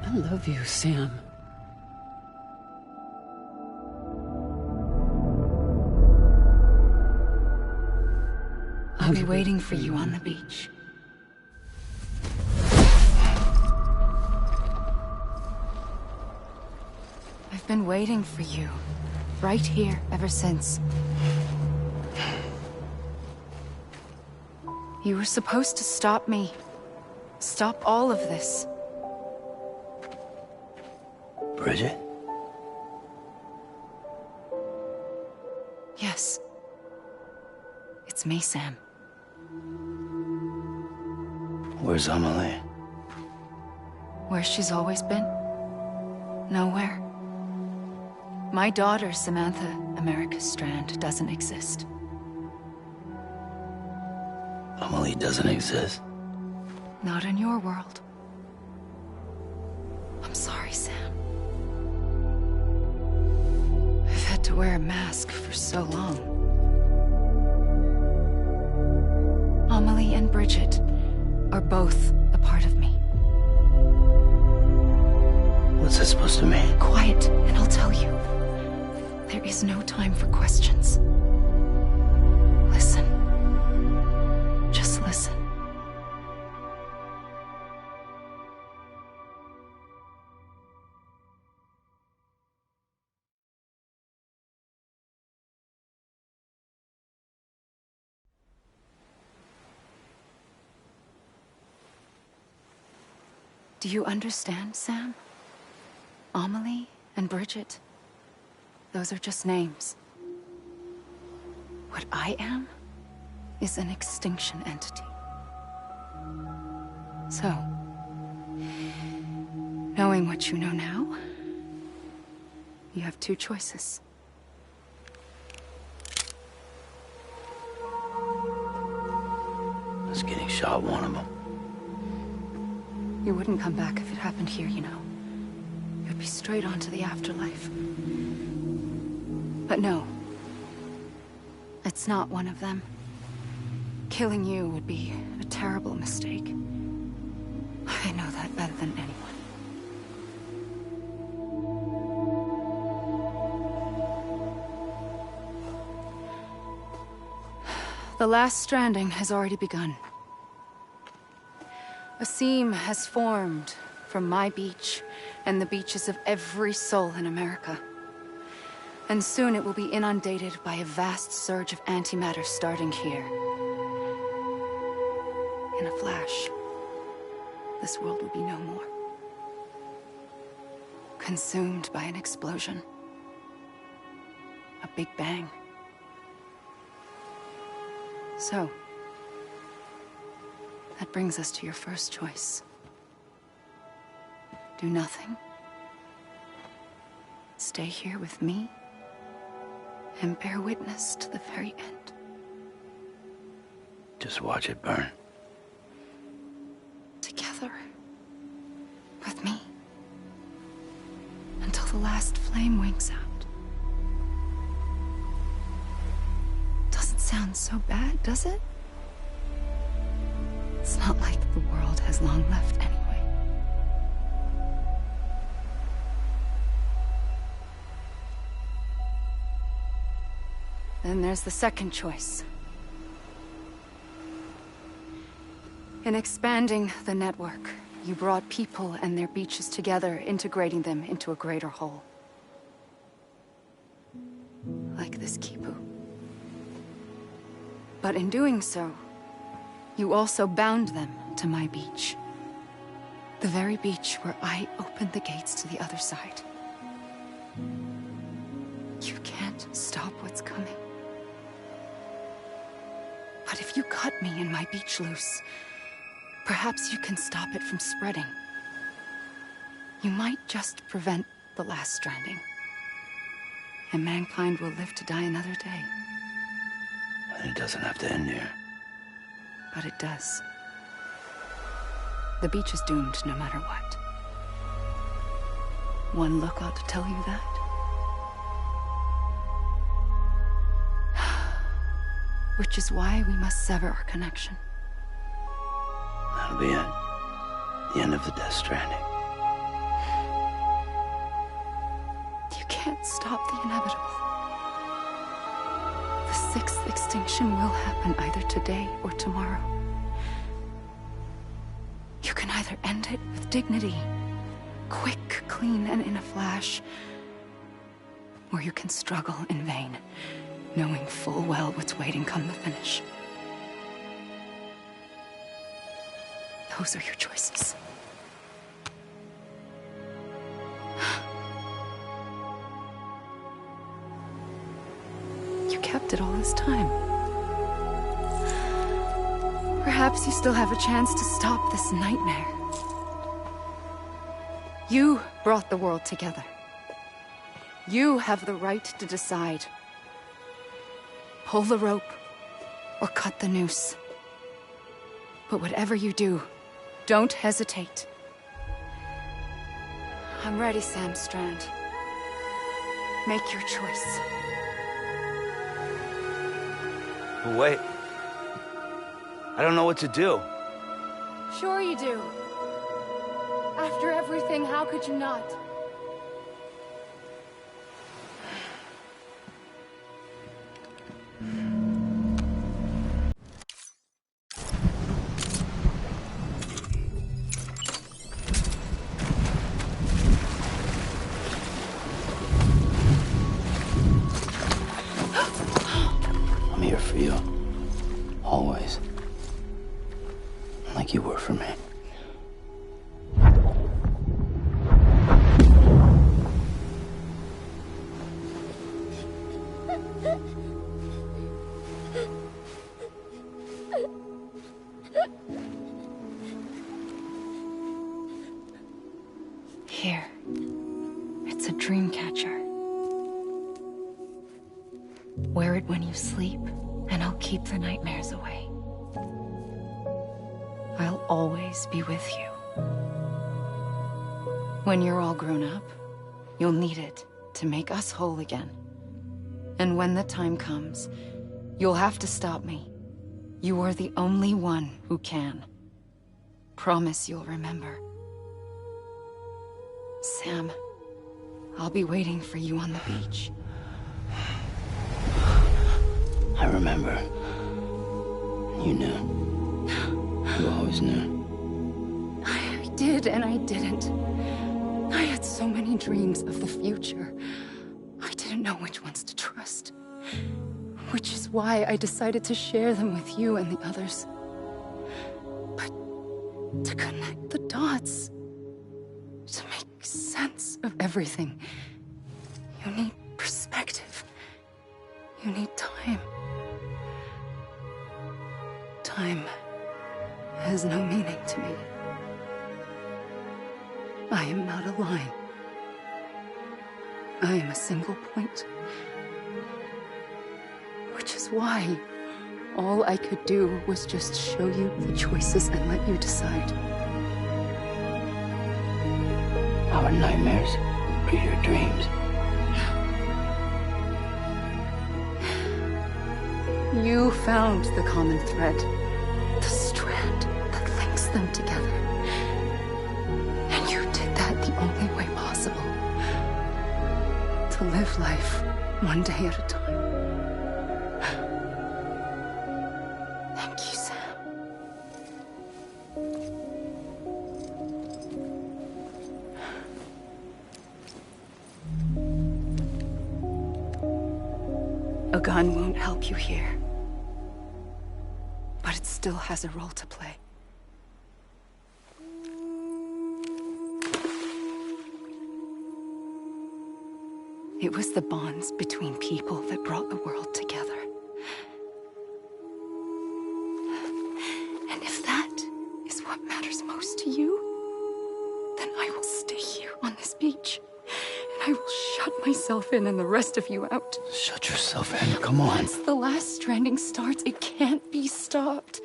I love you, Sam. I'll be waiting for you on the beach. I've been waiting for you, right here, ever since. You were supposed to stop me. Stop all of this. Bridget? Yes. It's me, Sam. Where's Amelie? Where she's always been. Nowhere. My daughter, Samantha America Strand, doesn't exist. Amelie doesn't exist? Not in your world. I'm sorry, Sam. I've had to wear a mask for so long. Amelie and Bridget are both a part of me. What's that supposed to mean? Quiet, and I'll tell you. There is no time for questions. Listen. Just listen. Do you understand, Sam? Amelie and Bridget, those are just names. What I am is an extinction entity. So, knowing what you know now, you have two choices. Is getting shot one of them? You wouldn't come back if it happened here, you know. You'd be straight on to the afterlife. But no. It's not one of them. Killing you would be a terrible mistake. I know that better than anyone. The last stranding has already begun. A seam has formed from my beach and the beaches of every soul in America. And soon it will be inundated by a vast surge of antimatter starting here. In a flash, this world will be no more. Consumed by an explosion. A big bang. So, that brings us to your first choice. Do nothing. Stay here with me and bear witness to the very end. Just watch it burn. Together. With me. Until the last flame winks out. Doesn't sound so bad, does it? It's not like the world has long left anyway. Then there's the second choice. In expanding the network, you brought people and their beaches together, integrating them into a greater whole. Like this Kipu. But in doing so, you also bound them to my beach. The very beach where I opened the gates to the other side. You can't stop what's coming. But if you cut me and my beach loose, perhaps you can stop it from spreading. You might just prevent the last stranding. And mankind will live to die another day. And it doesn't have to end here. But it does. The beach is doomed no matter what. One look ought to tell you that. Which is why we must sever our connection. That'll be it. The end of the Death Stranding. You can't stop the inevitable. The sixth extinction will happen either today or tomorrow. You can either end it with dignity, quick, clean, and in a flash, or you can struggle in vain, knowing full well what's waiting come the finish. Those are your choices. You kept it all this time. Perhaps you still have a chance to stop this nightmare. You brought the world together. You have the right to decide. Pull the rope or cut the noose. But whatever you do, don't hesitate. I'm ready, Sam Strand. Make your choice. But wait. I don't know what to do. Sure you do. After everything, how could you not? I'm here for you. Always. Like you were for me. Here. It's a dream catcher. Wear it when you sleep, and I'll keep the nightmares away. I'll always be with you. When you're all grown up, you'll need it to make us whole again. And when the time comes, you'll have to stop me. You are the only one who can. Promise you'll remember. Sam, I'll be waiting for you on the beach. I remember. You knew. You always knew. I did and I didn't. I had so many dreams of the future. I didn't know which ones to trust. Which is why I decided to share them with you and the others. But to connect the dots, to make sense of everything, you need perspective. You need time. Time has no meaning to me. I am not a line. I am a single point. Which is why all I could do was just show you the choices and let you decide. Our nightmares or your dreams? You found the common thread, the strand that links them together. And you did that the only way possible. To live life one day at a time. Thank you, Sam. A gun won't help you here. But it still has a role to play. It was the bonds between people that brought the world together. And if that is what matters most to you, then I will stay here on this beach. And I will shut myself in and the rest of you out. Shut yourself in, come on. Once the last stranding starts, it can't be stopped.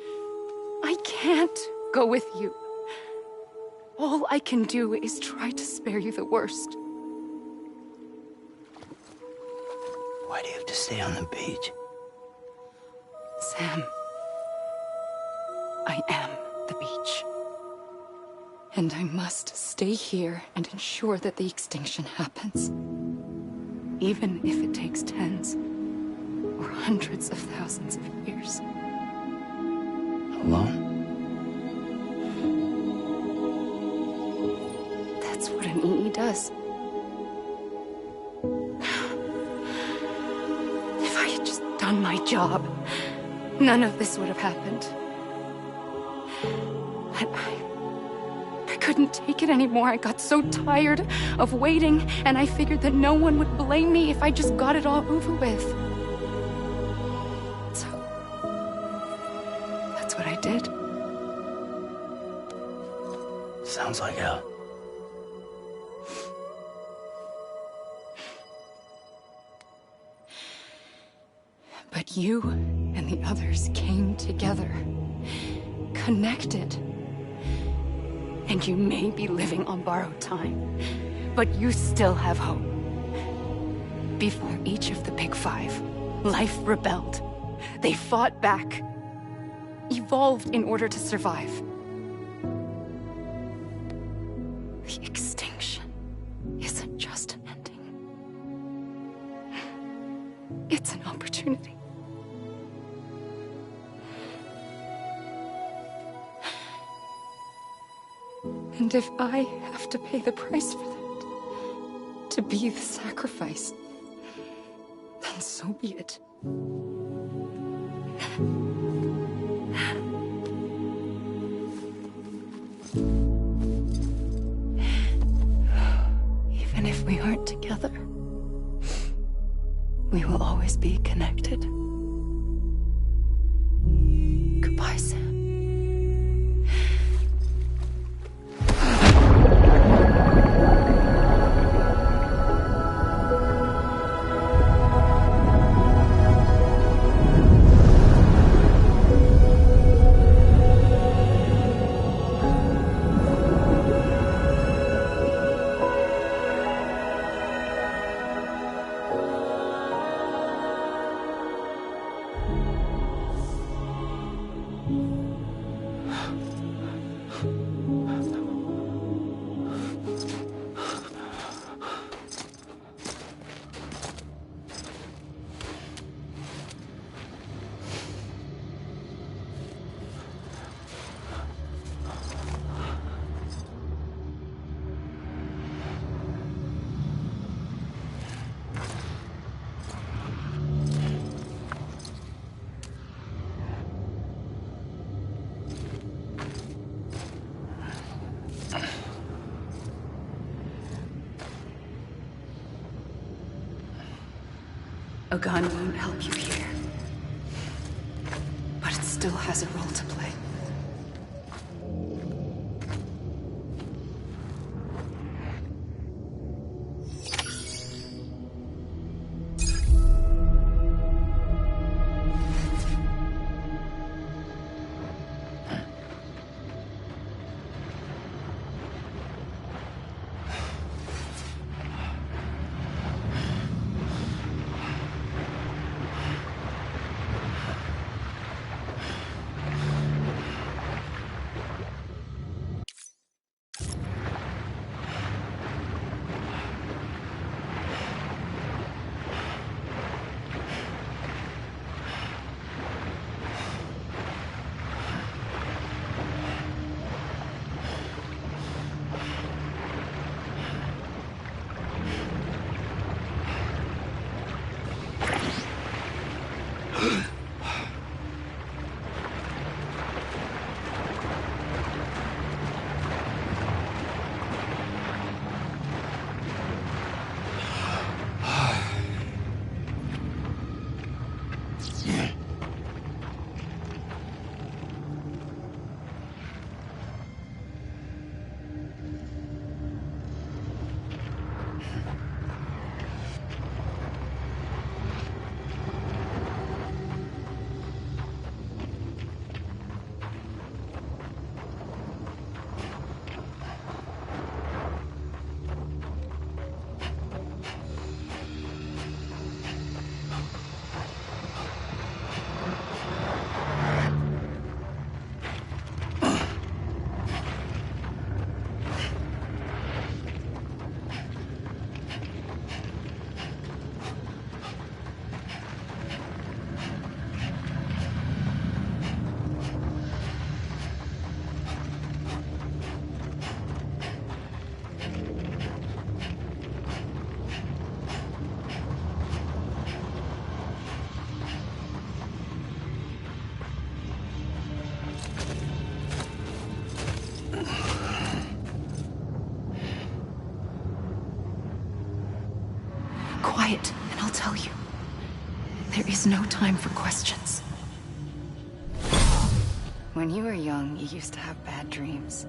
I can't go with you. All I can do is try to spare you the worst. Why do you have to stay on the beach? Sam, I am the beach. And I must stay here and ensure that the extinction happens. Even if it takes tens, or hundreds of thousands of years. Alone? That's what an EE does. If I had just done my job, none of this would have happened. But I couldn't take it anymore. I got so tired of waiting, and I figured that no one would blame me if I just got it all over with. So, that's what I did. Sounds like hell. But you and the others came together, connected. And you may be living on borrowed time, but you still have hope. Before each of the Big Five, life rebelled. They fought back, evolved in order to survive. The extinction isn't just an ending. It's an opportunity. And if I have to pay the price for that, to be the sacrifice, then so be it. Even if we aren't together, we will always be connected. Goodbye, Sam. A gun won't help you here, but it still has a role to play. tell you. There is no time for questions. When you were young, you used to have bad dreams.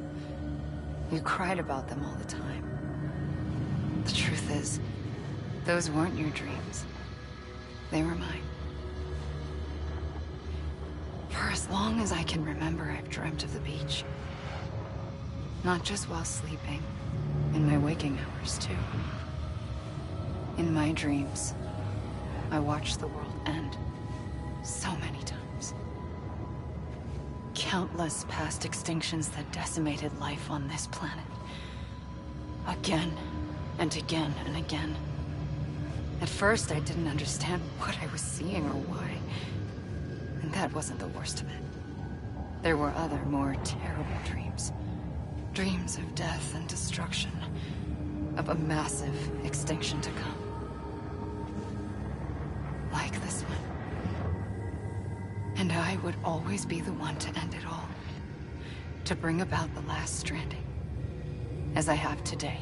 You cried about them all the time. The truth is, those weren't your dreams. They were mine. For as long as I can remember, I've dreamt of the beach. Not just while sleeping, in my waking hours, too. In my dreams, I watched the world end so many times. Countless past extinctions that decimated life on this planet. Again, and again, and again. At first, I didn't understand what I was seeing or why. And that wasn't the worst of it. There were other, more terrible dreams. Dreams of death and destruction. Of a massive extinction to come. Like this one. And I would always be the one to end it all. To bring about the last stranding. As I have today.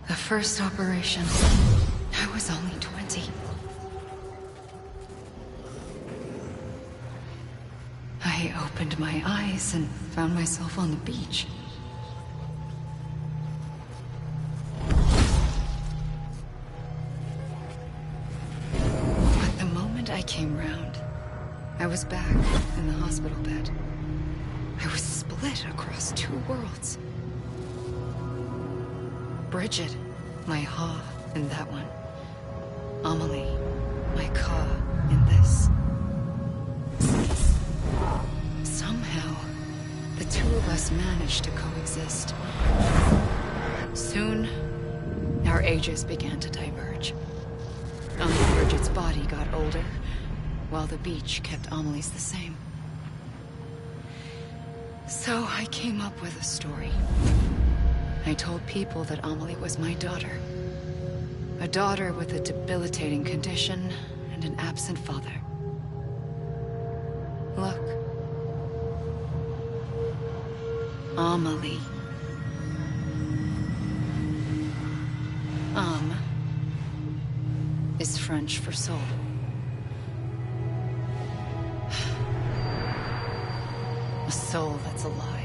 The first operation, I was only 20. I opened my eyes and found myself on the beach. But the moment I came round, I was back in the hospital bed. I was split across two worlds. Bridget, my Ha in that one. Amelie, my Ka in this. Somehow, the two of us managed to coexist. Soon, our ages began to diverge. Uncle Bridget's body got older, while the beach kept Amelie's the same. So I came up with a story. I told people that Amelie was my daughter. A daughter with a debilitating condition and an absent father. Look. Amelie. Âme is French for soul. A soul that's a lie.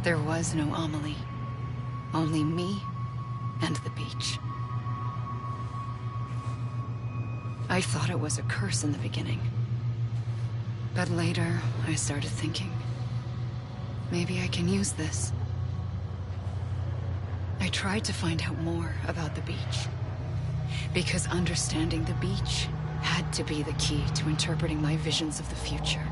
There was no Amelie. Only me and the beach. I thought it was a curse in the beginning. But later, I started thinking, maybe I can use this. I tried to find out more about the beach. Because understanding the beach had to be the key to interpreting my visions of the future.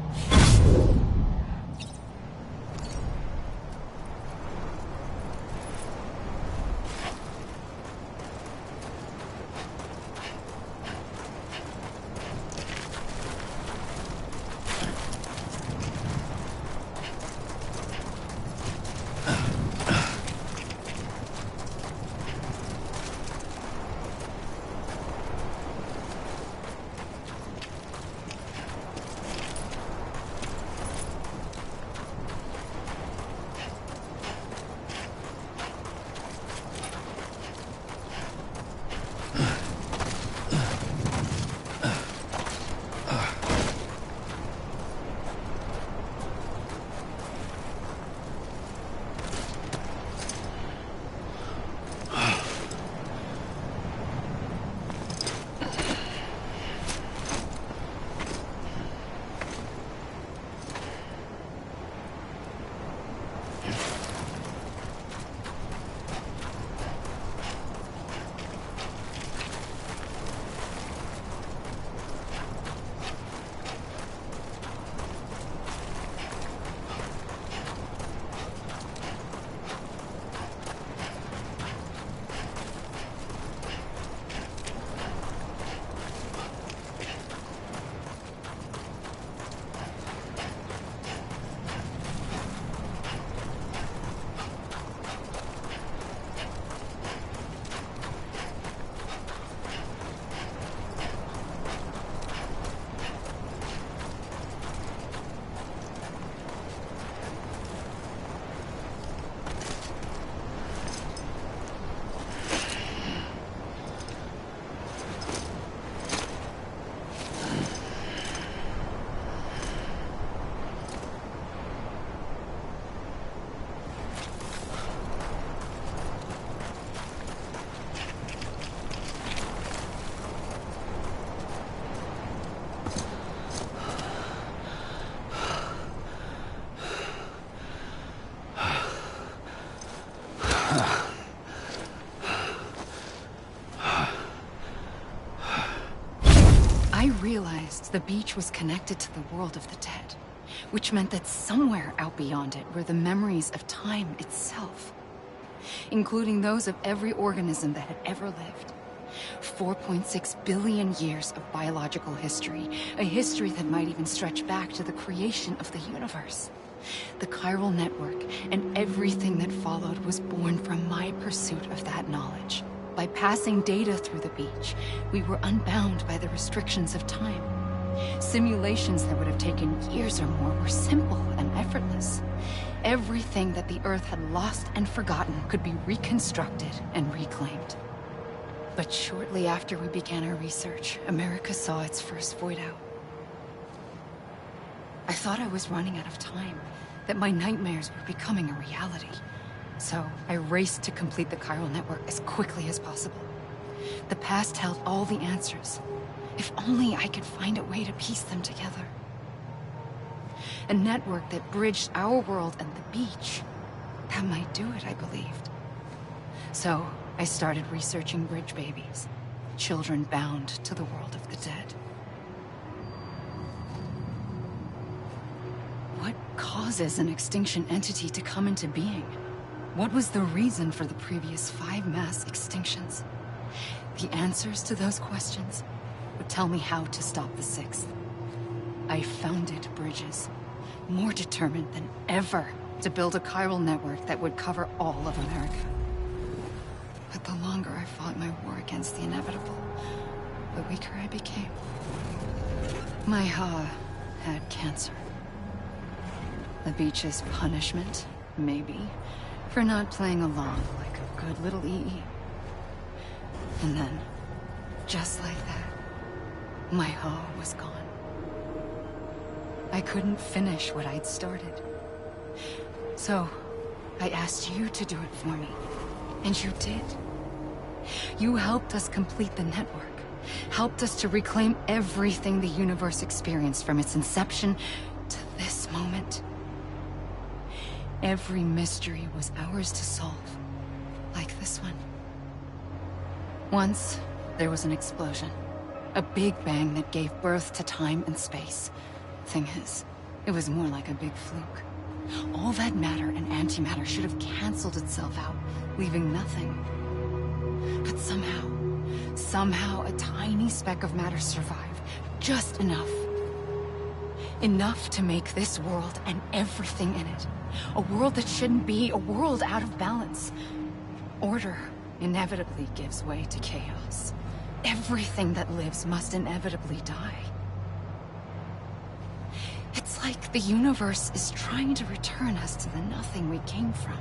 I realized the beach was connected to the world of the dead, which meant that somewhere out beyond it were the memories of time itself, including those of every organism that had ever lived. 4.6 billion years of biological history, a history that might even stretch back to the creation of the universe. The chiral network and everything that followed was born from my pursuit of that knowledge. By passing data through the beach, we were unbound by the restrictions of time. Simulations that would have taken years or more were simple and effortless. Everything that the Earth had lost and forgotten could be reconstructed and reclaimed. But shortly after we began our research, America saw its first void out. I thought I was running out of time, that my nightmares were becoming a reality. So I raced to complete the chiral network as quickly as possible. The past held all the answers. If only I could find a way to piece them together. A network that bridged our world and the beach. That might do it, I believed. So I started researching bridge babies, children bound to the world of the dead. What causes an extinction entity to come into being? What was the reason for the previous 5 mass extinctions? The answers to those questions would tell me how to stop the 6th. I founded bridges, more determined than ever to build a chiral network that would cover all of America. But the longer I fought my war against the inevitable, the weaker I became. My Ha had cancer. The beach's punishment, maybe, for not playing along like a good little EE. And then, just like that, my Ha was gone. I couldn't finish what I'd started. So, I asked you to do it for me. And you did. You helped us complete the network, helped us to reclaim everything the universe experienced from its inception to this moment. Every mystery was ours to solve, like this one. Once, there was an explosion. A big bang that gave birth to time and space. Thing is, it was more like a big fluke. All that matter and antimatter should have canceled itself out, leaving nothing. But somehow a tiny speck of matter survived. Just enough. Enough to make this world and everything in it. A world that shouldn't be, a world out of balance. Order inevitably gives way to chaos. Everything that lives must inevitably die. It's like the universe is trying to return us to the nothing we came from.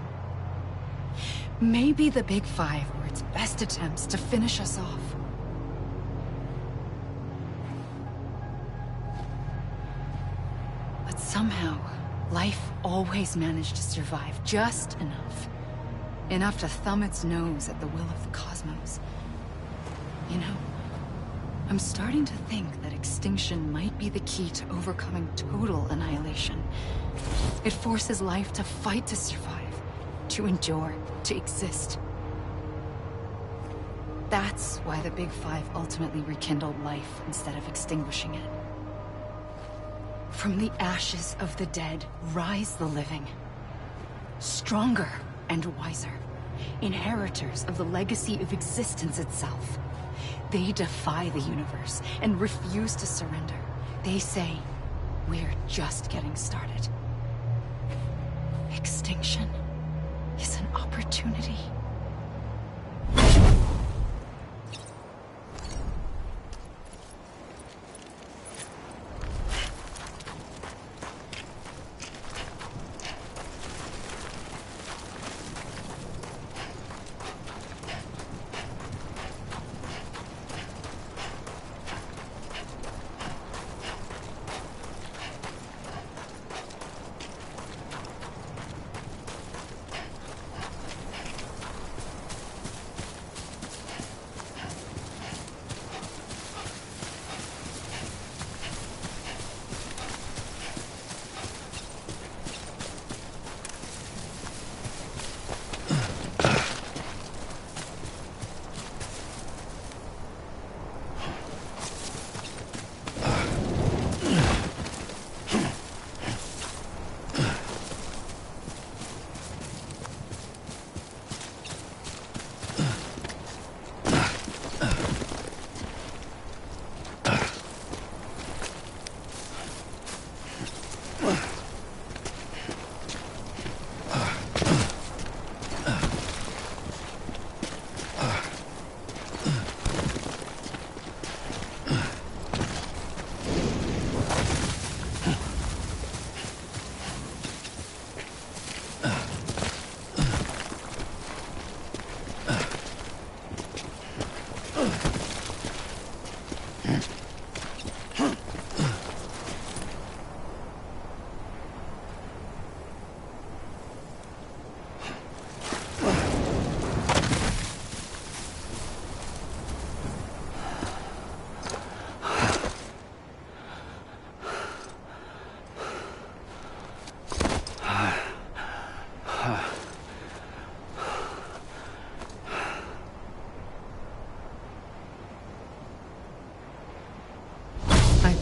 Maybe the Big Five were its best attempts to finish us off. But somehow, life always managed to survive just enough. Enough to thumb its nose at the will of the cosmos. You know, I'm starting to think that extinction might be the key to overcoming total annihilation. It forces life to fight to survive, to endure, to exist. That's why the Big Five ultimately rekindled life instead of extinguishing it. From the ashes of the dead rise the living. Stronger and wiser. Inheritors of the legacy of existence itself. They defy the universe and refuse to surrender. They say, we're just getting started. Extinction is an opportunity.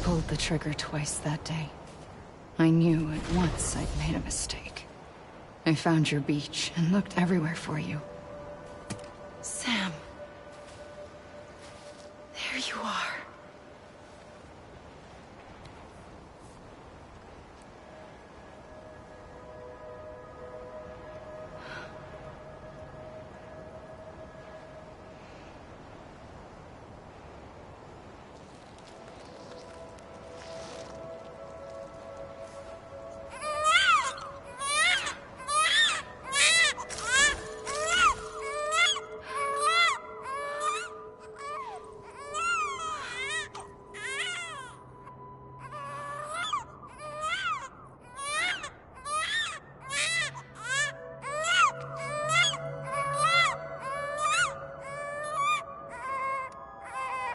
Pulled the trigger twice that day. I knew at once I'd made a mistake. I found your beach and looked everywhere for you. Sam. There you are.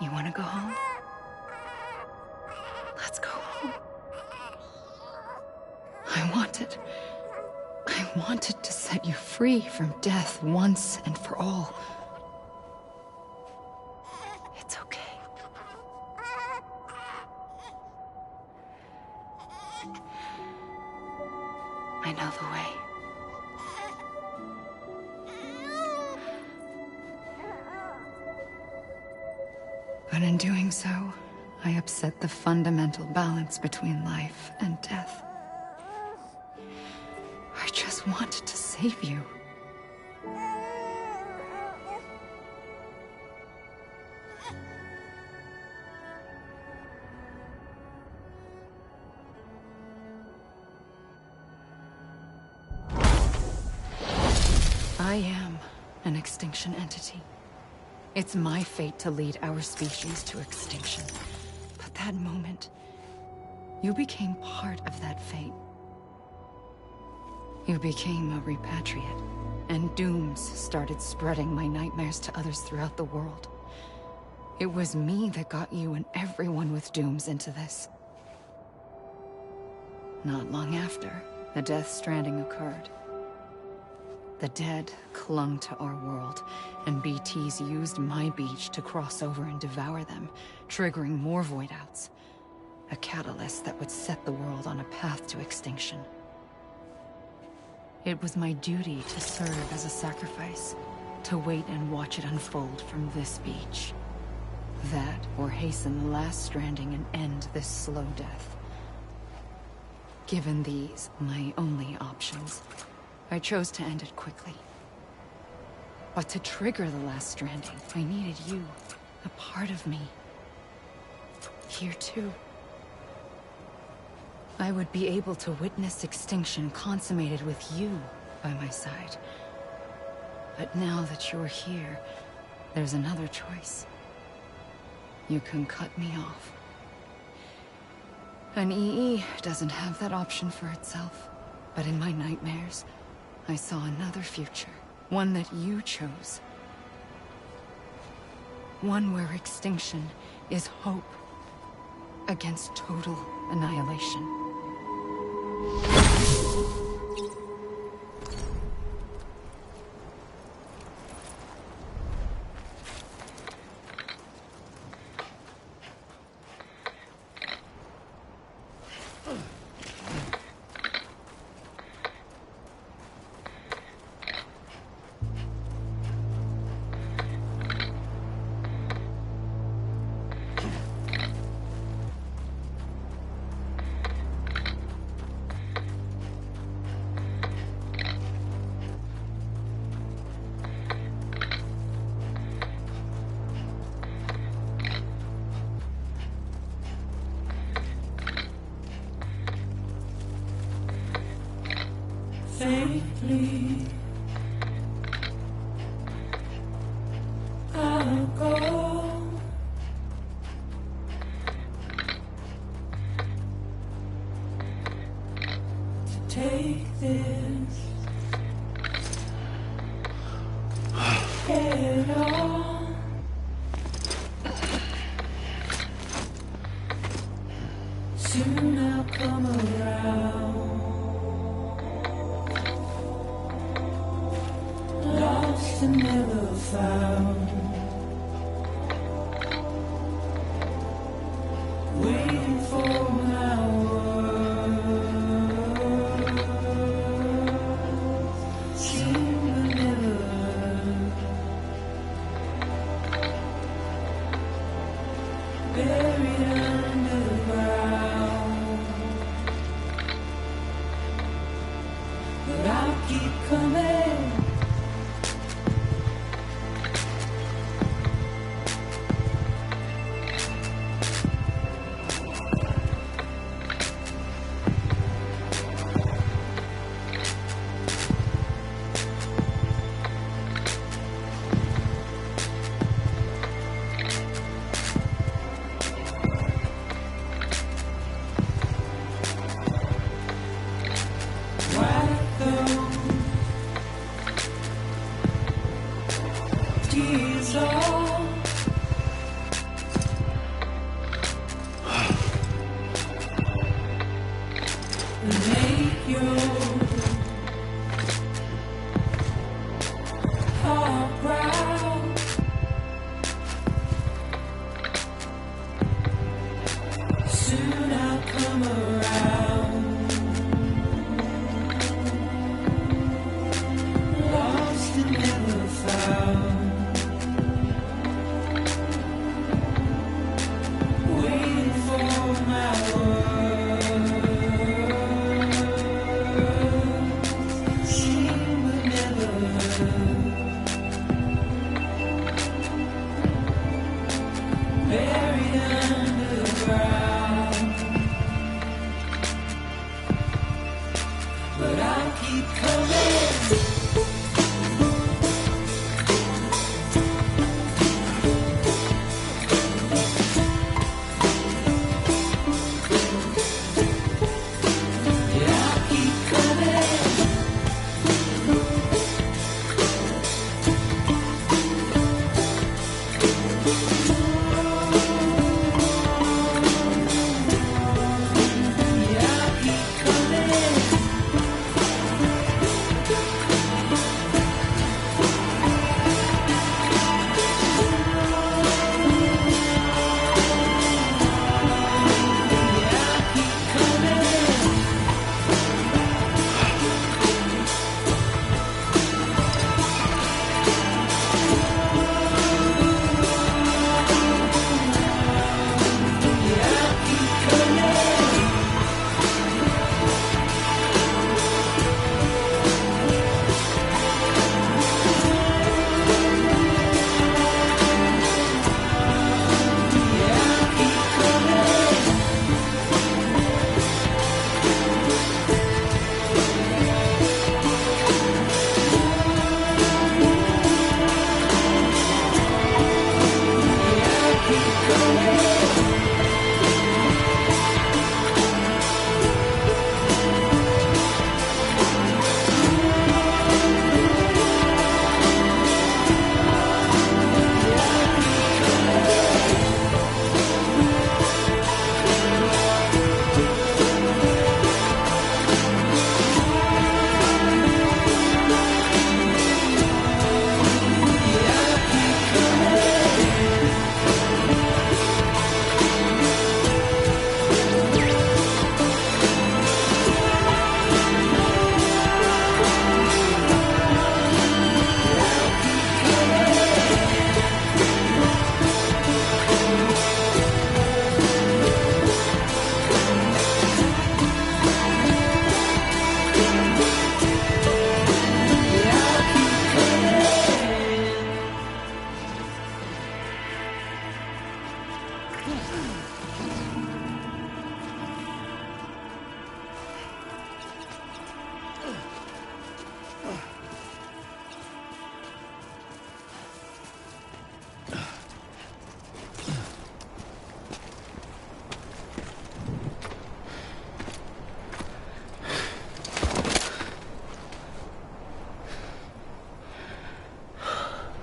You want to go home? Let's go home. I wanted to set you free from death once and for all. It's okay. I know the way. But in doing so, I upset the fundamental balance between life and death. I just wanted to save you. I am an extinction entity. It's my fate to lead our species to extinction. But that moment, you became part of that fate. You became a repatriate, and dooms started spreading my nightmares to others throughout the world. It was me that got you and everyone with dooms into this. Not long after, the Death Stranding occurred. The dead clung to our world, and BTs used my beach to cross over and devour them, triggering more void outs. A catalyst that would set the world on a path to extinction. It was my duty to serve as a sacrifice, to wait and watch it unfold from this beach. That, or hasten the last stranding and end this slow death. Given these, my only options, I chose to end it quickly. But to trigger the last stranding, I needed you, a part of me. Here too. I would be able to witness extinction consummated with you by my side. But now that you're here, there's another choice. You can cut me off. An EE doesn't have that option for itself. But in my nightmares, I saw another future. One that you chose. One where extinction is hope against total annihilation. Safely, I'll go. To take this head on. Soon I'll come around. Lost and never found. Waiting for my words. Seem to never learn. Buried under the ground. But I'll keep coming. Tears all heart proud. Soon I'll come around. Lost and never found. Waiting for my word. Seen but never heard. Buried under the ground. But I'll keep coming.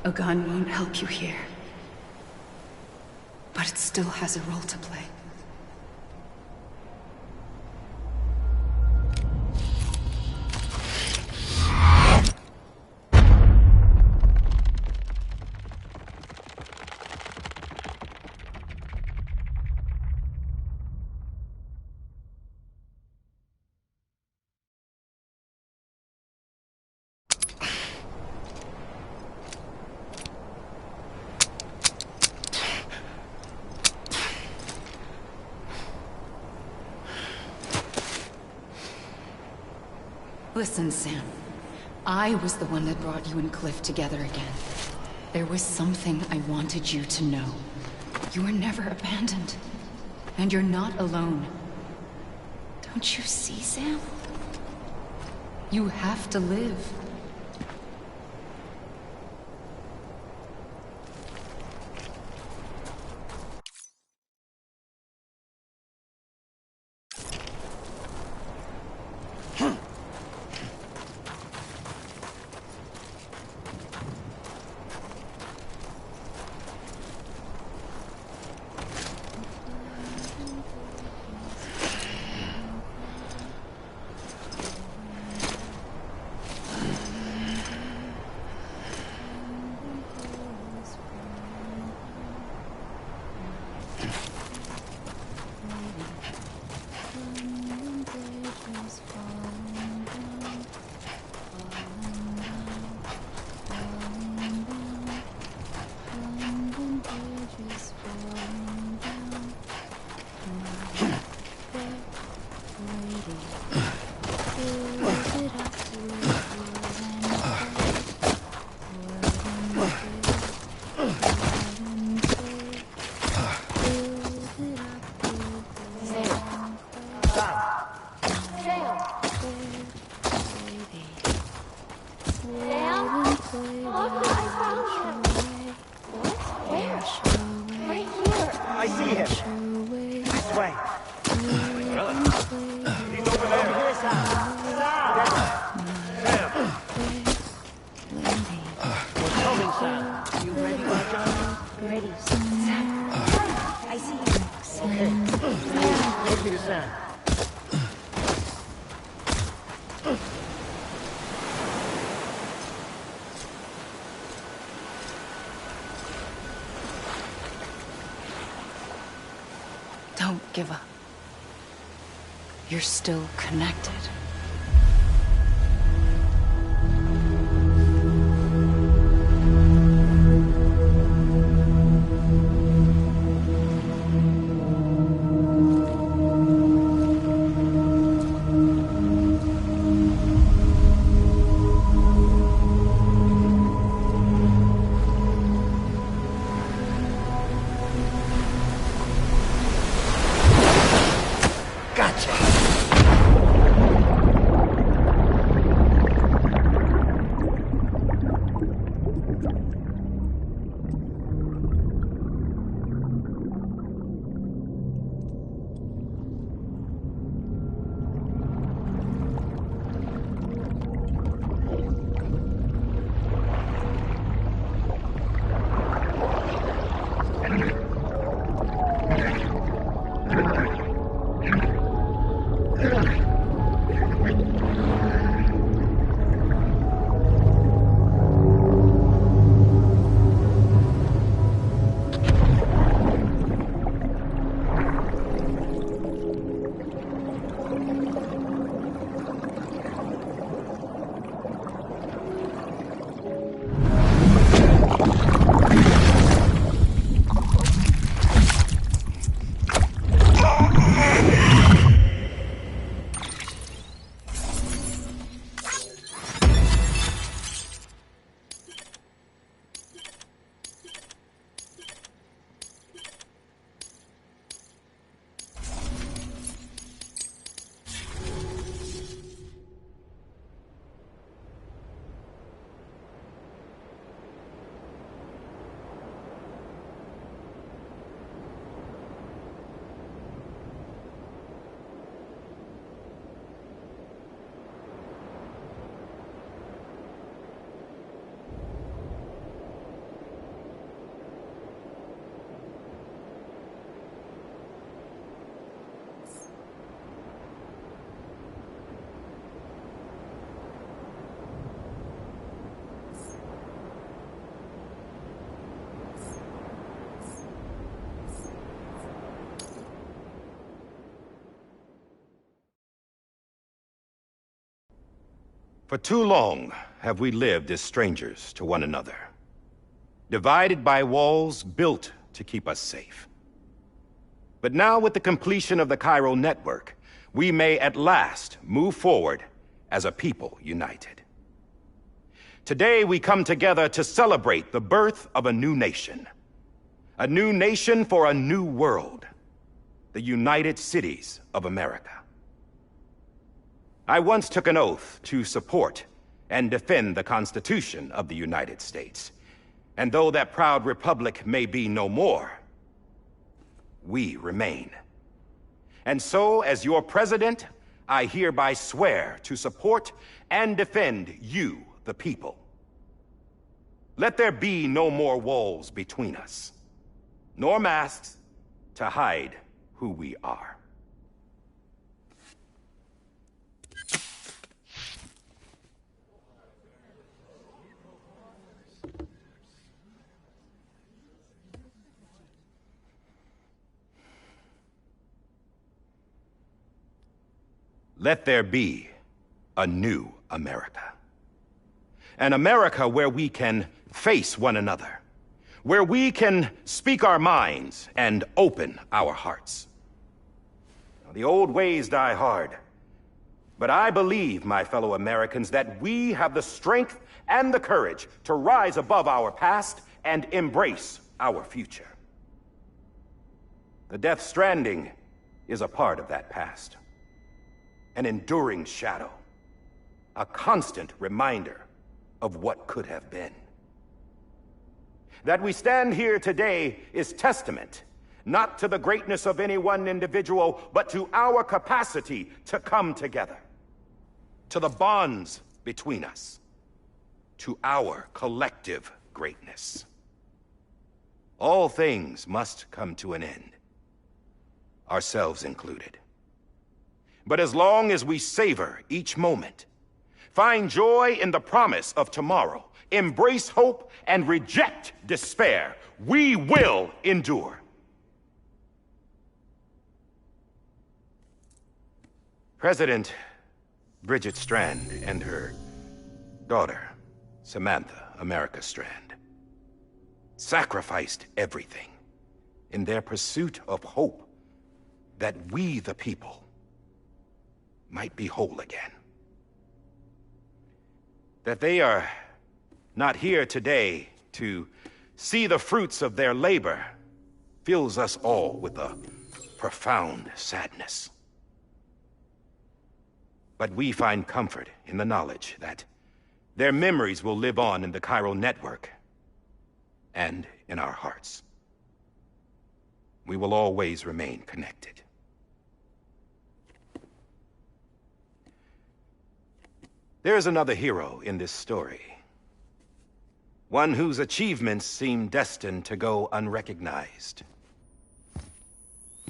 A gun won't help you here. But it still has a role to play. Listen, Sam. I was the one that brought you and Cliff together again. There was something I wanted you to know. You were never abandoned. And you're not alone. Don't you see, Sam? You have to live. Where? Right here. I see him. This way. He's over there. Over here, Sam. Sam. We're coming, Sam. You ready, Roger? Ready. Sam. I see you. Okay. Take me to Sam. Don't give up. You're still connected. For too long have we lived as strangers to one another, divided by walls built to keep us safe. But now, with the completion of the Cairo network, we may at last move forward as a people united. Today, we come together to celebrate the birth of a new nation for a new world, the United Cities of America. I once took an oath to support and defend the Constitution of the United States. And though that proud republic may be no more, we remain. And so, as your president, I hereby swear to support and defend you, the people. Let there be no more walls between us, nor masks to hide who we are. Let there be a new America. An America where we can face one another, where we can speak our minds and open our hearts. Now, the old ways die hard, but I believe, my fellow Americans, that we have the strength and the courage to rise above our past and embrace our future. The Death Stranding is a part of that past. An enduring shadow, a constant reminder of what could have been. That we stand here today is testament, not to the greatness of any one individual, but to our capacity to come together, to the bonds between us, to our collective greatness. All things must come to an end, ourselves included. But as long as we savor each moment, find joy in the promise of tomorrow, embrace hope, and reject despair, we will endure. President Bridget Strand and her daughter, Samantha America Strand, sacrificed everything in their pursuit of hope that we, the people, might be whole again. That they are not here today to see the fruits of their labor fills us all with a profound sadness. But we find comfort in the knowledge that their memories will live on in the chiral network and in our hearts. We will always remain connected. There is another hero in this story. One whose achievements seem destined to go unrecognized.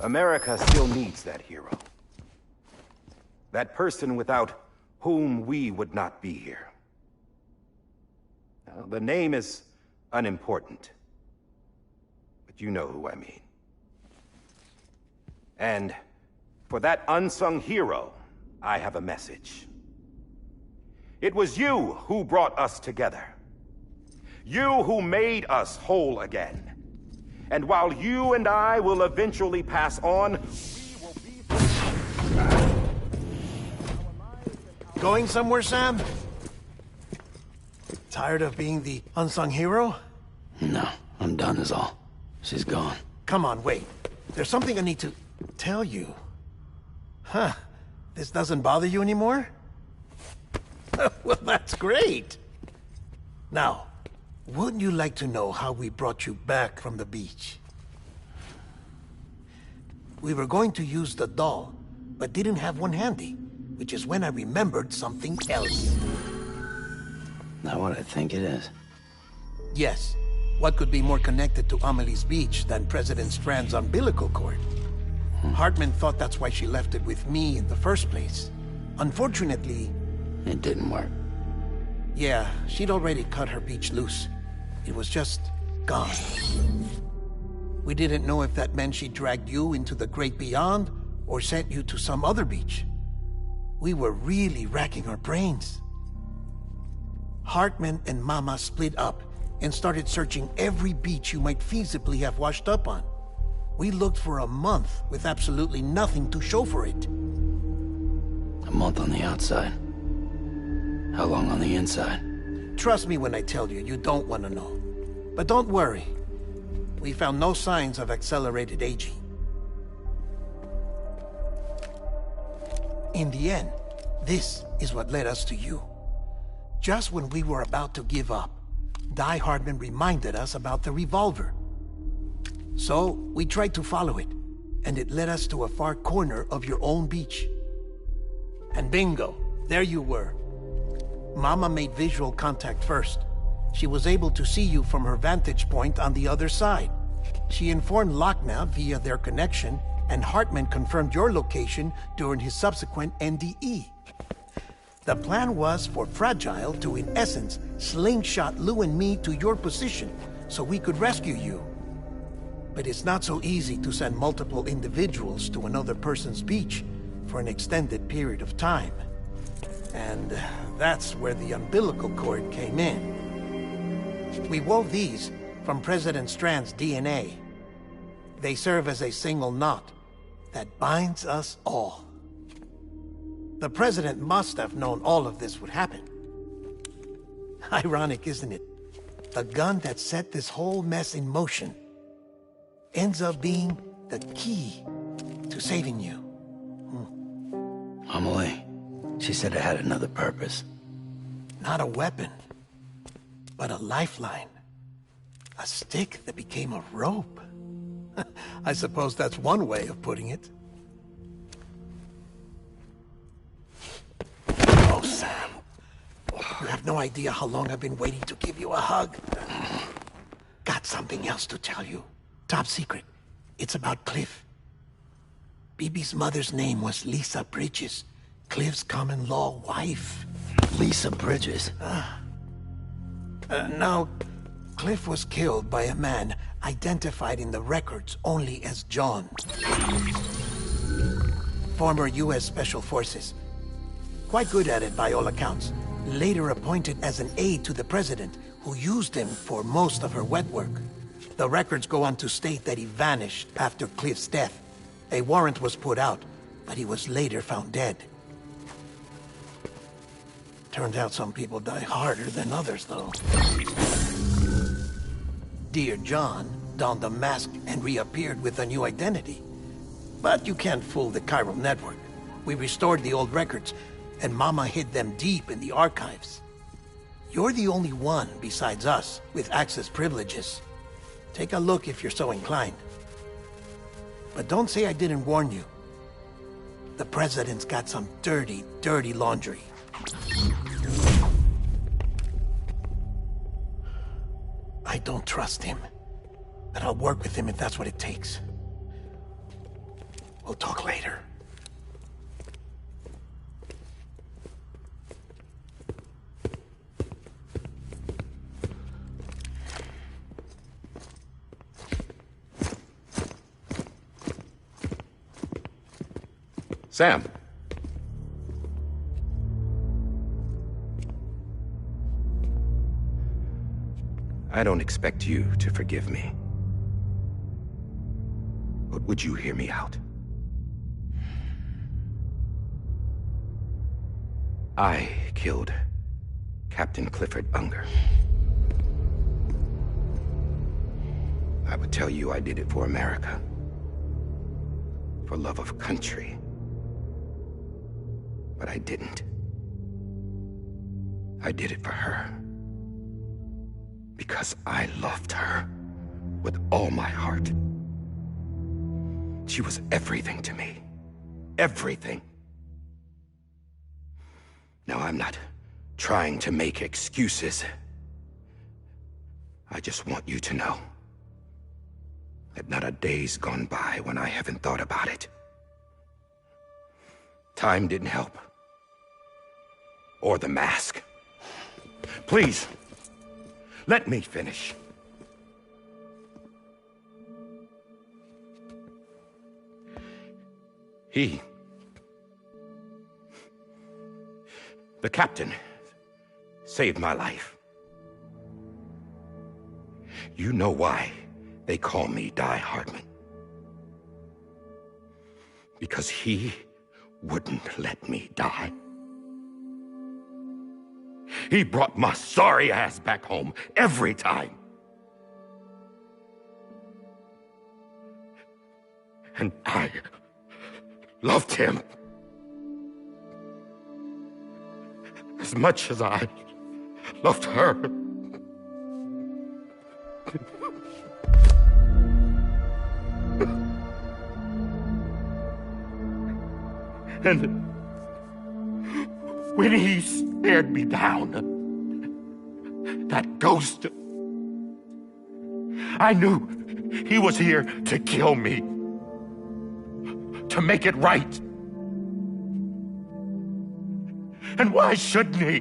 America still needs that hero. That person without whom we would not be here. Now, the name is unimportant, but you know who I mean. And for that unsung hero, I have a message. It was you who brought us together. You who made us whole again. And while you and I will eventually pass on, Going somewhere, Sam? Tired of being the unsung hero? No, I'm done is all. She's gone. Come on, wait. There's something I need to tell you. Huh. This doesn't bother you anymore? Well, that's great. Now, wouldn't you like to know how we brought you back from the beach? We were going to use the doll, but didn't have one handy, which is when I remembered something else. Not what I think it is. Yes. What could be more connected to Amelie's beach than President Strand's umbilical cord? Hartman thought that's why she left it with me in the first place. Unfortunately... It didn't work. Yeah, she'd already cut her beach loose. It was just gone. We didn't know if that meant she dragged you into the great beyond, or sent you to some other beach. We were really racking our brains. Hartman and Mama split up and started searching every beach you might feasibly have washed up on. We looked for a month with absolutely nothing to show for it. A month on the outside. How long on the inside? Trust me when I tell you, you don't want to know. But don't worry. We found no signs of accelerated aging. In the end, this is what led us to you. Just when we were about to give up, Die Hardman reminded us about the revolver. So, we tried to follow it, and it led us to a far corner of your own beach. And bingo, there you were. Mama made visual contact first. She was able to see you from her vantage point on the other side. She informed Lochna via their connection, and Hartman confirmed your location during his subsequent NDE. The plan was for Fragile to, in essence, slingshot Lou and me to your position so we could rescue you. But it's not so easy to send multiple individuals to another person's beach for an extended period of time. And that's where the umbilical cord came in. We wove these from President Strand's DNA. They serve as a single knot that binds us all. The President must have known all of this would happen. Ironic, isn't it? The gun that set this whole mess in motion ends up being the key to saving you. Amelie, she said it had another purpose. Not a weapon, but a lifeline. A stick that became a rope. I suppose that's one way of putting it. Oh, Sam. You have no idea how long I've been waiting to give you a hug. Got something else to tell you. Top secret. It's about Cliff. Bibi's mother's name was Lisa Bridges, Cliff's common-law wife. Lisa Bridges? Now, Cliff was killed by a man identified in the records only as John. Former U.S. Special Forces. Quite good at it by all accounts. Later appointed as an aide to the president, who used him for most of her wet work. The records go on to state that he vanished after Cliff's death. A warrant was put out, but he was later found dead. Turned out some people die harder than others, though. Dear John donned a mask and reappeared with a new identity. But you can't fool the chiral network. We restored the old records, and Mama hid them deep in the archives. You're the only one, besides us, with access privileges. Take a look if you're so inclined. But don't say I didn't warn you. The president's got some dirty, dirty laundry. I don't trust him, but I'll work with him if that's what it takes. We'll talk later. Sam. I don't expect you to forgive me. But would you hear me out? I killed Captain Clifford Unger. I would tell you I did it for America. For love of country. But I didn't. I did it for her. Because I loved her with all my heart. She was everything to me. Everything. Now, I'm not trying to make excuses. I just want you to know that not a day's gone by when I haven't thought about it. Time didn't help. Or the mask. Please, let me finish. The captain, saved my life. You know why they call me Die Hardman. Because he wouldn't let me die. He brought my sorry ass back home every time. And I loved him as much as I loved her. And when he stared me down, that ghost, I knew he was here to kill me, to make it right. And why shouldn't he?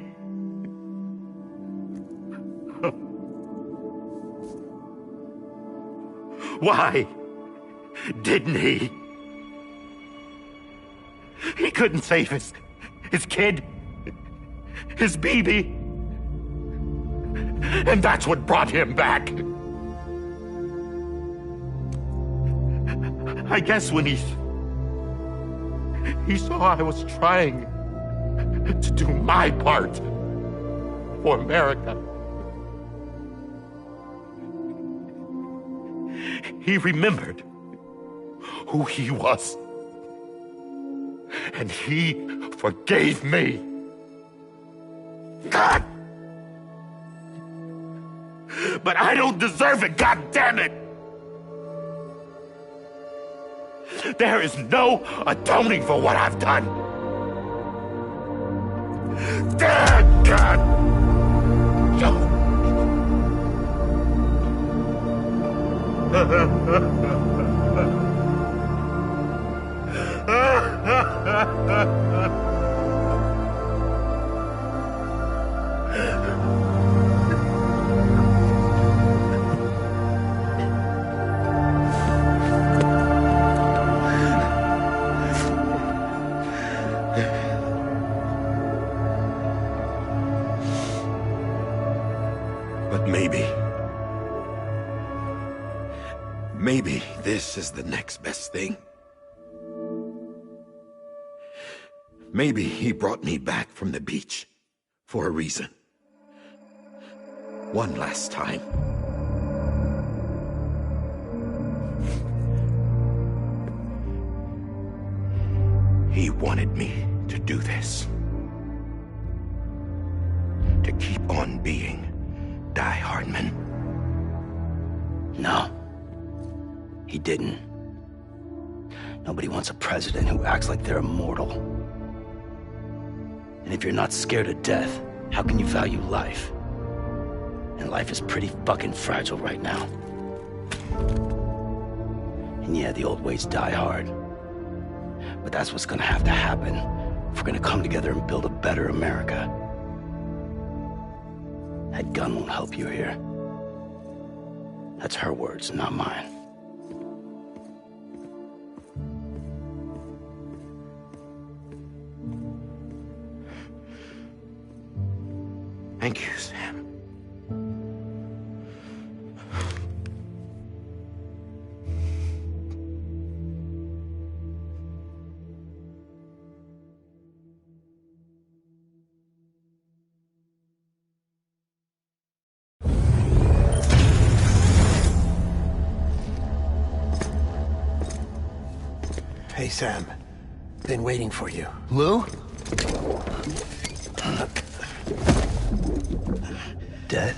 Why didn't he? He couldn't save his kid, his baby. And that's what brought him back. I guess when he saw I was trying to do my part for America, he remembered who he was. And he forgave me. God! But I don't deserve it, goddammit! There is no atoning for what I've done. God! No! But maybe this is the next best thing. Maybe he brought me back from the beach for a reason. One last time. He wanted me to do this. To keep on being Die Hardman. No. He didn't. Nobody wants a president who acts like they're immortal. And if you're not scared of death, how can you value life? And life is pretty fucking fragile right now. And yeah, the old ways die hard. But that's what's gonna have to happen if we're gonna come together and build a better America. That gun won't help you here. That's her words, not mine. Thank you, Sam. Hey, Sam. Been waiting for you. Lou? Dead?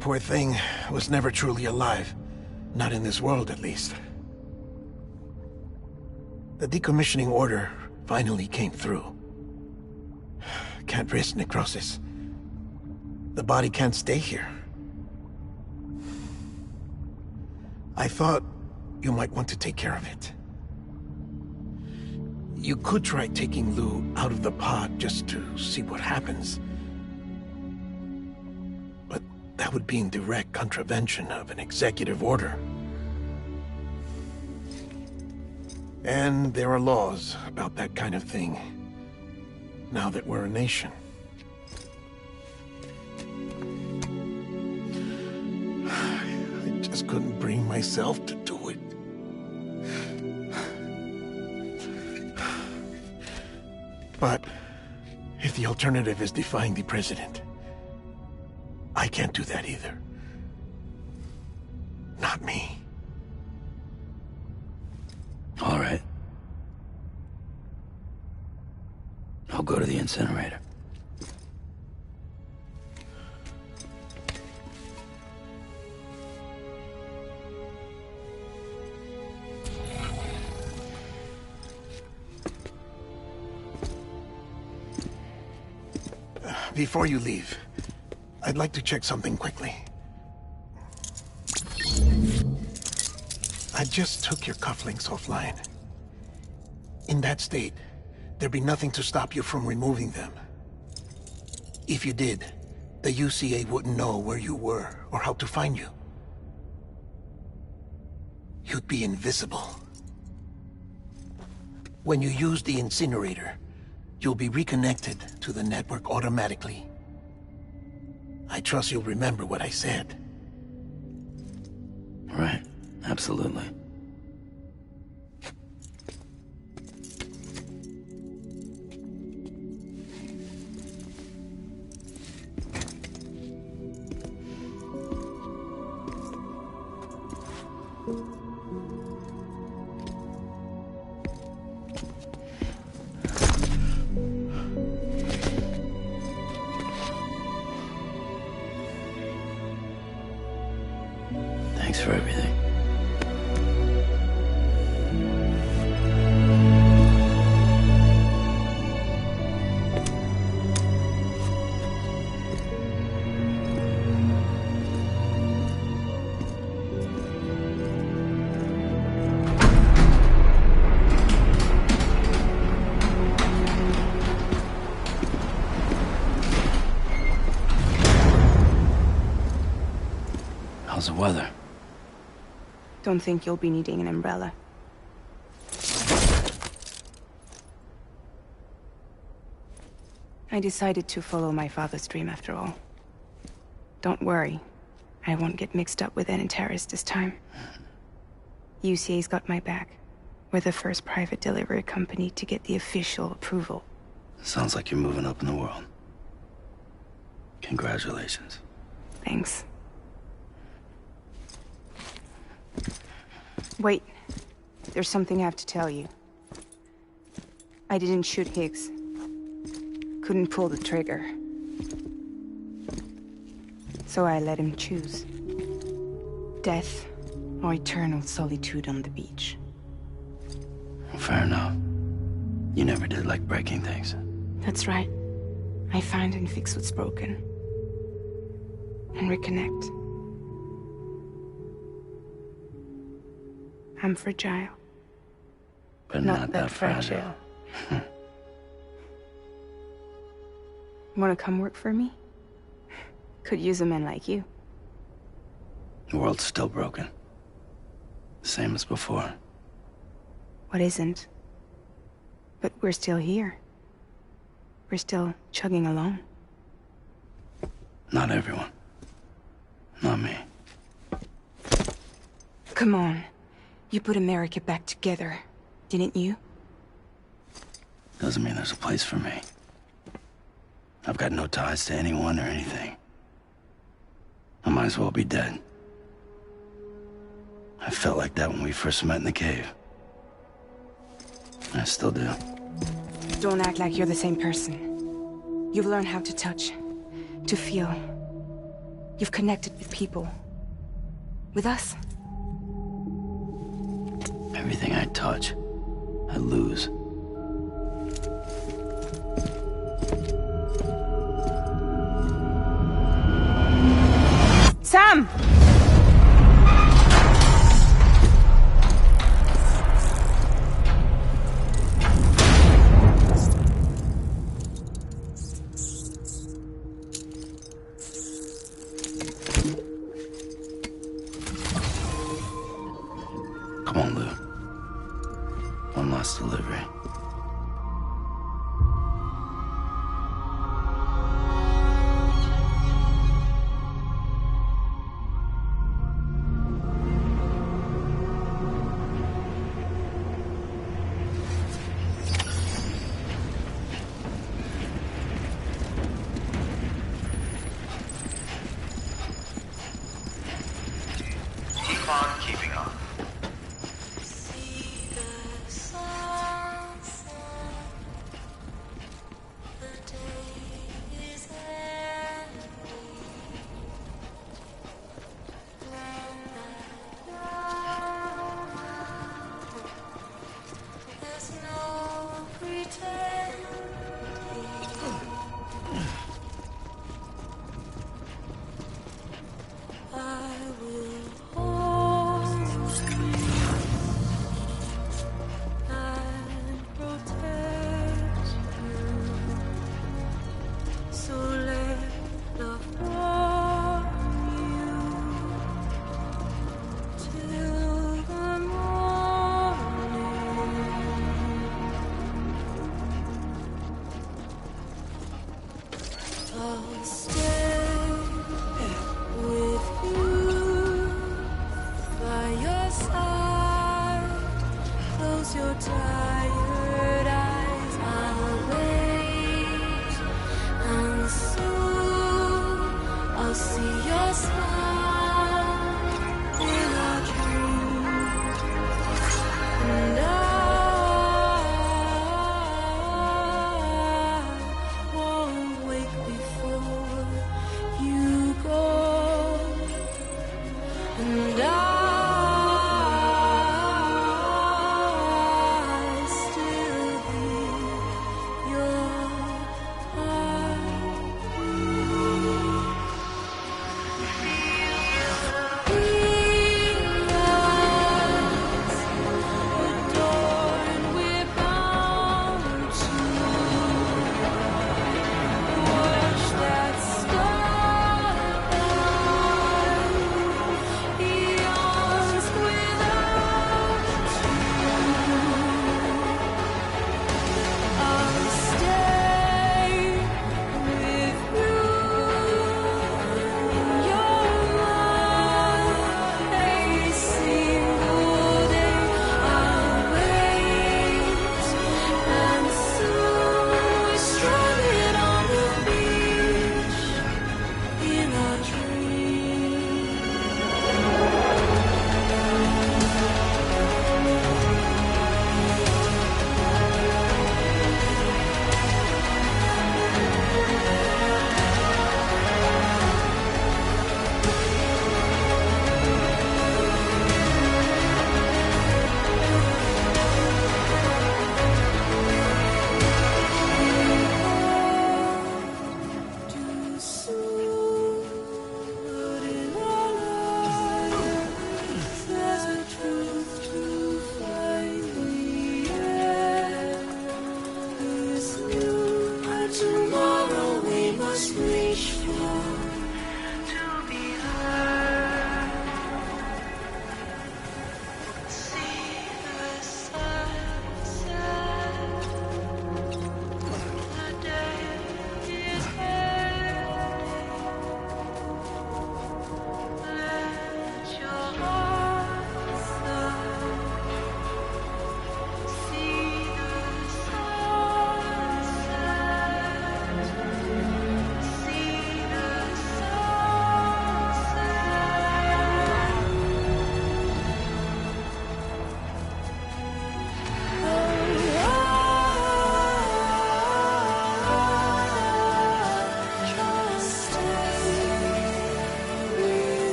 Poor thing was never truly alive. Not in this world, at least. The decommissioning order finally came through. Can't risk necrosis. The body can't stay here. I thought you might want to take care of it. You could try taking Lou out of the pod just to see what happens. But that would be in direct contravention of an executive order. And there are laws about that kind of thing, now that we're a nation. I just couldn't bring myself to do it. But if the alternative is defying the president, I can't do that either. Not me. All right. I'll go to the incinerator. Before you leave, I'd like to check something quickly. I just took your cufflinks offline. In that state, there'd be nothing to stop you from removing them. If you did, the UCA wouldn't know where you were or how to find you. You'd be invisible. When you use the incinerator, you'll be reconnected to the network automatically. I trust you'll remember what I said. Right. Absolutely. Thanks for everything. How's the weather? Don't think you'll be needing an umbrella. I decided to follow my father's dream after all. Don't worry. I won't get mixed up with any terrorists this time. UCA's got my back. We're the first private delivery company to get the official approval. Sounds like you're moving up in the world. Congratulations. Thanks. Wait. There's something I have to tell you. I didn't shoot Higgs. Couldn't pull the trigger. So I let him choose. Death or eternal solitude on the beach. Fair enough. You never did like breaking things. That's right. I find and fix what's broken. And reconnect. I'm fragile. But not that fragile. Wanna come work for me? Could use a man like you. The world's still broken. Same as before. What isn't? But we're still here. We're still chugging along. Not everyone. Not me. Come on. You put America back together, didn't you? Doesn't mean there's a place for me. I've got no ties to anyone or anything. I might as well be dead. I felt like that when we first met in the cave. I still do. Don't act like you're the same person. You've learned how to touch, to feel. You've connected with people. With us. Everything I touch, I lose. Sam! Come on, Lou. One last delivery. Keep on keeping on.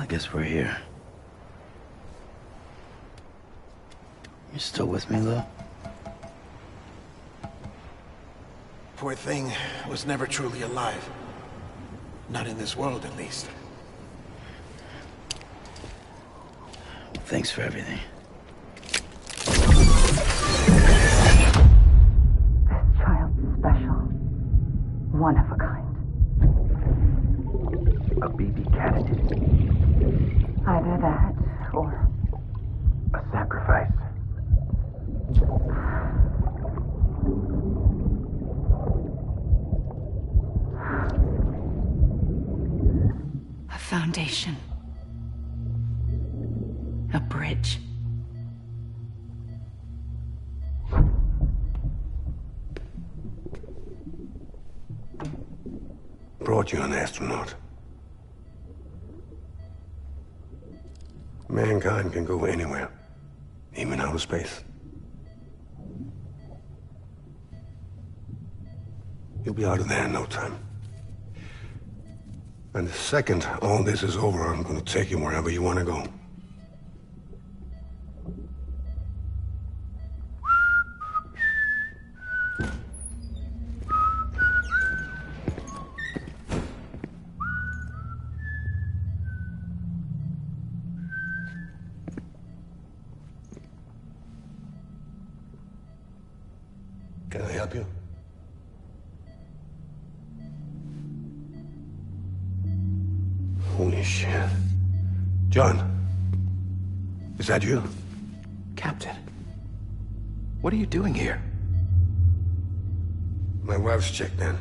I guess we're here. You still with me, though? Poor thing was never truly alive. Not in this world, at least. Thanks for everything. This child's special. One of a kind. A BB candidate. Either that, or a sacrifice. A foundation. A bridge. Brought you an astronaut. Mankind can go anywhere, even outer space. You'll be out of there in no time. And the second all this is over, I'm going to take you wherever you want to go. Can I help you? Holy shit. John, is that you? Captain, what are you doing here? My wife's checked in.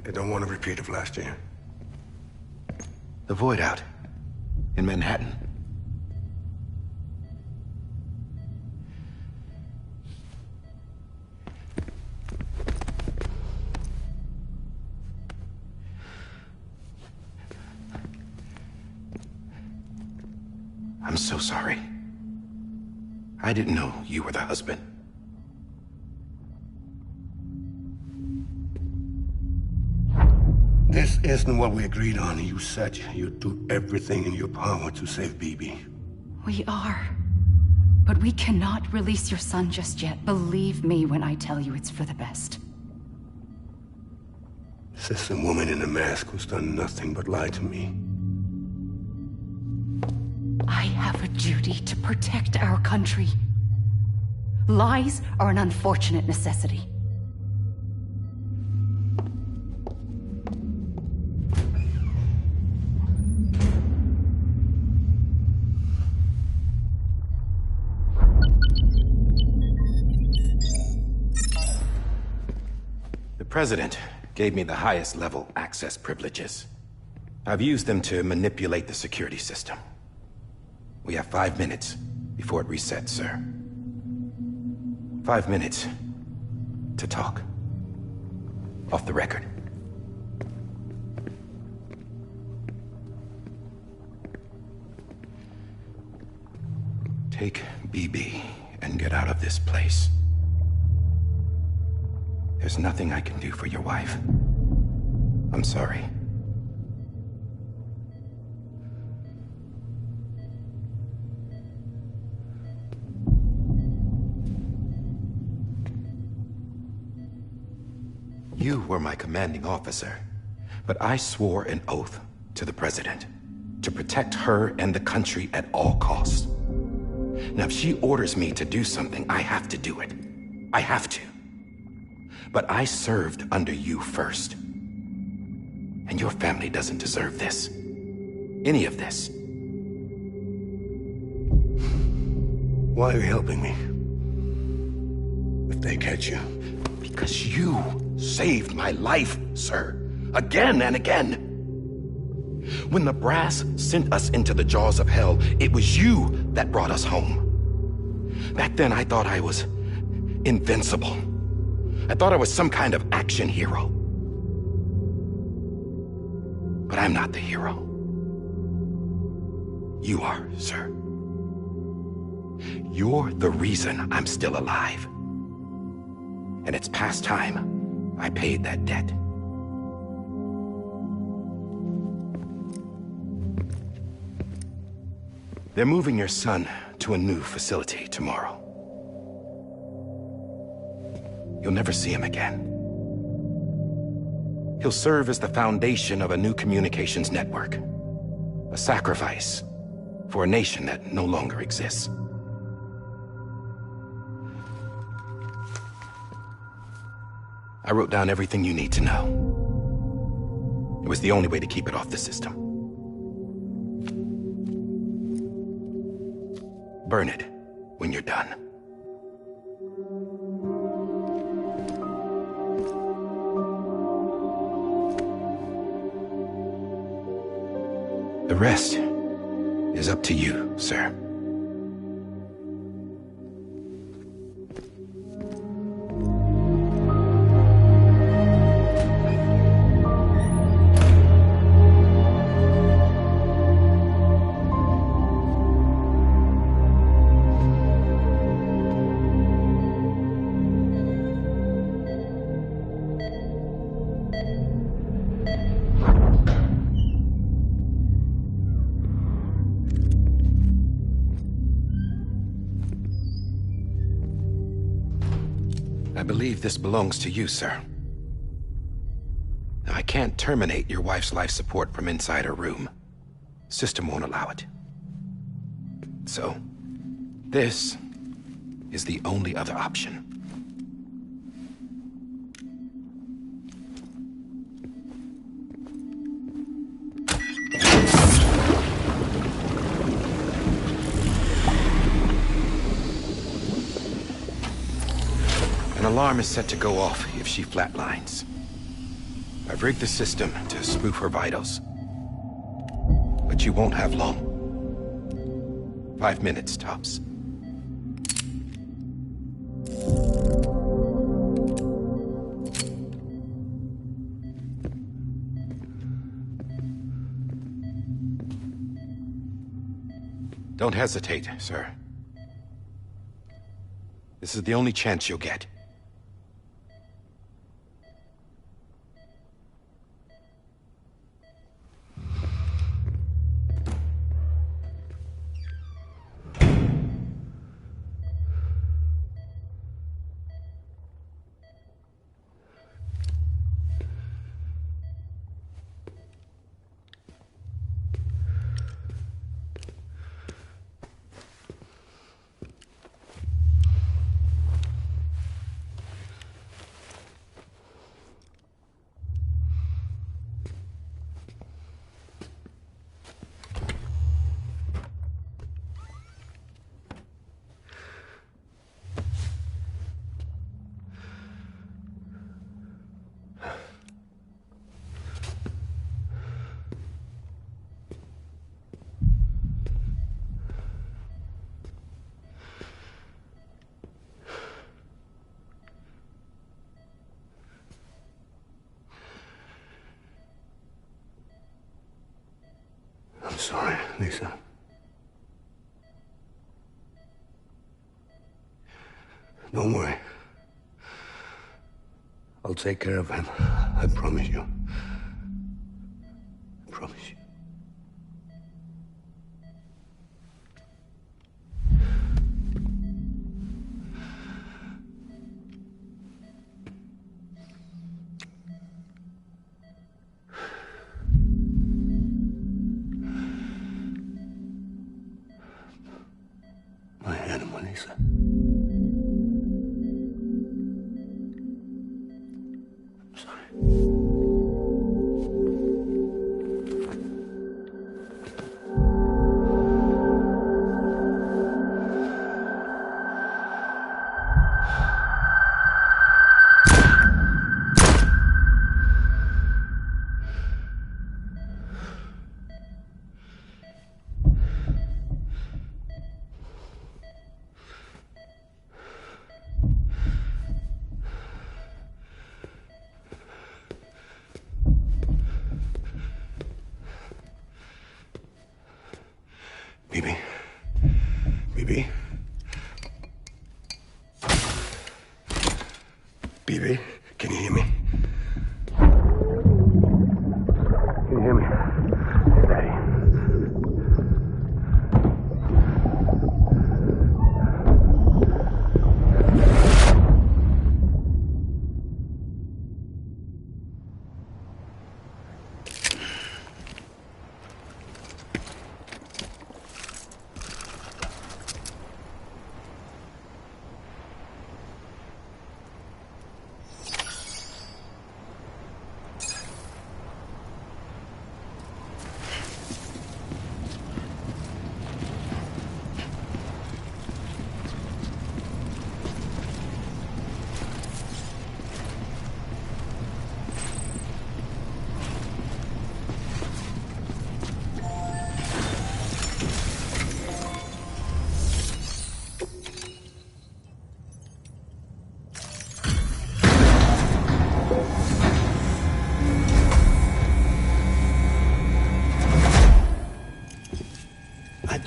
They don't want a repeat of last year. The Void Out in Manhattan. I'm so sorry. I didn't know you were the husband. This isn't what we agreed on. You said you'd do everything in your power to save BB. We are. But we cannot release your son just yet. Believe me when I tell you it's for the best. This is a woman in a mask who's done nothing but lie to me. I have a duty to protect our country. Lies are an unfortunate necessity. The President gave me the highest level access privileges. I've used them to manipulate the security system. We have 5 minutes before it resets, sir. 5 minutes to talk. Off the record. Take BB and get out of this place. There's nothing I can do for your wife. I'm sorry. You were my commanding officer, but I swore an oath to the President to protect her and the country at all costs. Now, if she orders me to do something, I have to do it. I have to. But I served under you first. And your family doesn't deserve this. Any of this. Why are you helping me? If they catch you. Because you saved my life, sir. Again and again. When the brass sent us into the jaws of hell, it was you that brought us home. Back then, I thought I was invincible. I thought I was some kind of action hero. But I'm not the hero. You are, sir. You're the reason I'm still alive. And it's past time I paid that debt. They're moving your son to a new facility tomorrow. You'll never see him again. He'll serve as the foundation of a new communications network. A sacrifice for a nation that no longer exists. I wrote down everything you need to know. It was the only way to keep it off the system. Burn it when you're done. The rest is up to you, sir. I believe this belongs to you, sir. I can't terminate your wife's life support from inside her room. System won't allow it. So, this is the only other option. An alarm is set to go off if she flatlines. I've rigged the system to spoof her vitals. But you won't have long. 5 minutes, tops. Don't hesitate, sir. This is the only chance you'll get. I'm sorry, Lisa. Don't worry. I'll take care of him. I promise you. I promise you. My animal, Lisa. I'm sorry. Bibi? Bibi? Bibi? Can you hear me? Can you hear me? Daddy.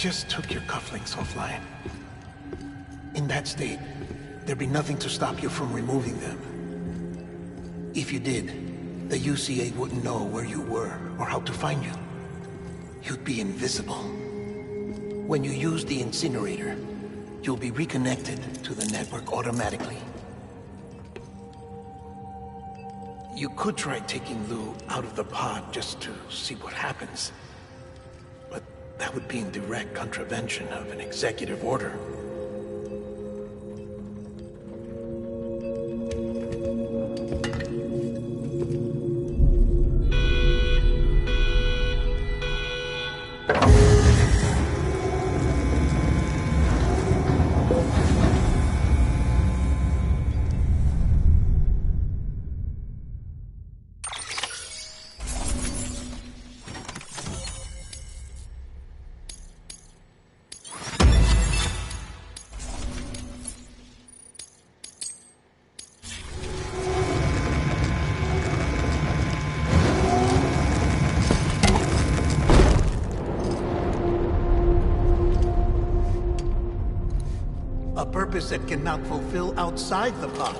just took your cufflinks offline. In that state, there'd be nothing to stop you from removing them. If you did, the UCA wouldn't know where you were or how to find you. You'd be invisible. When you use the incinerator, you'll be reconnected to the network automatically. You could try taking Lou out of the pod just to see what happens. But that would be in direct contravention of an executive order. That cannot fulfill outside the pod.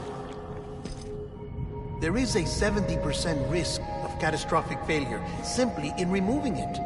There is a 70% risk of catastrophic failure simply in removing it.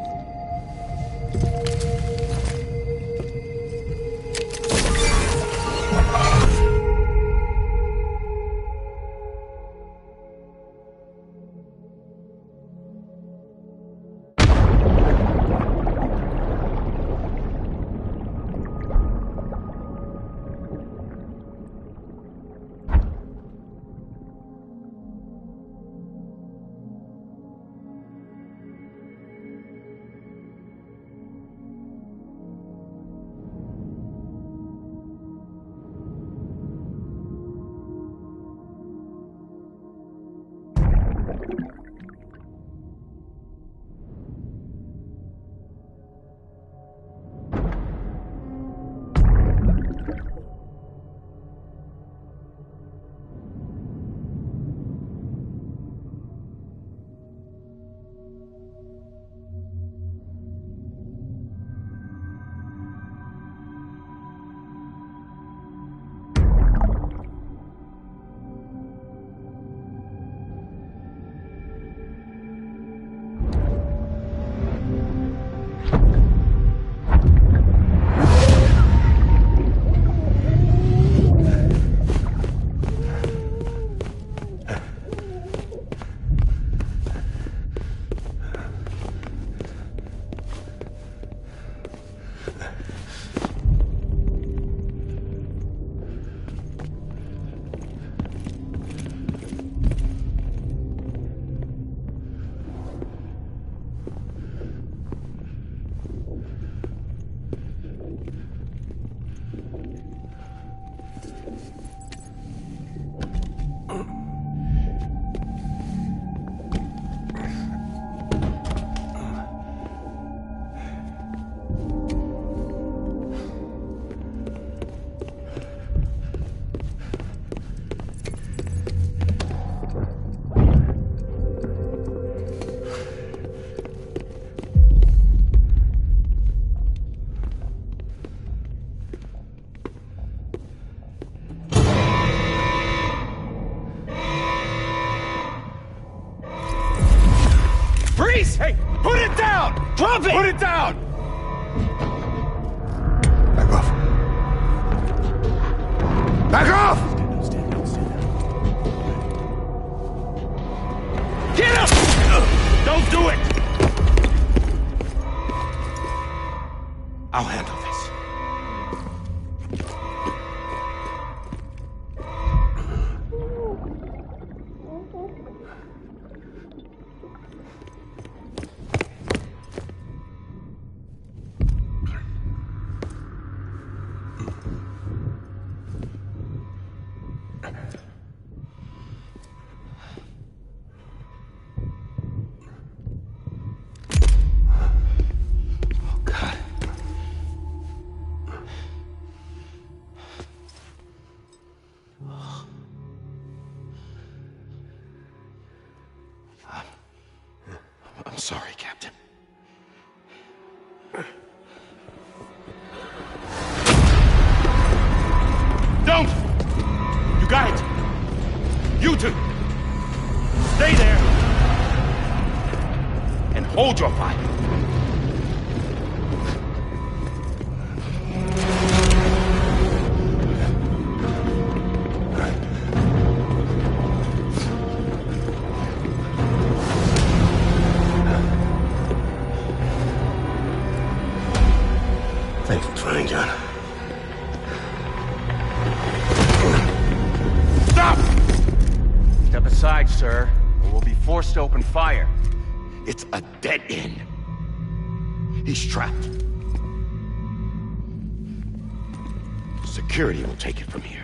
Hey, put it down! Drop it! Put it down! Back off. Back off! Get up! Don't do it! I'll handle this. I'm sorry, Captain. Hold your fire. Thanks for trying, John. Stop! Step aside, sir, or we'll be forced to open fire. It's a dead end. He's trapped. Security will take it from here.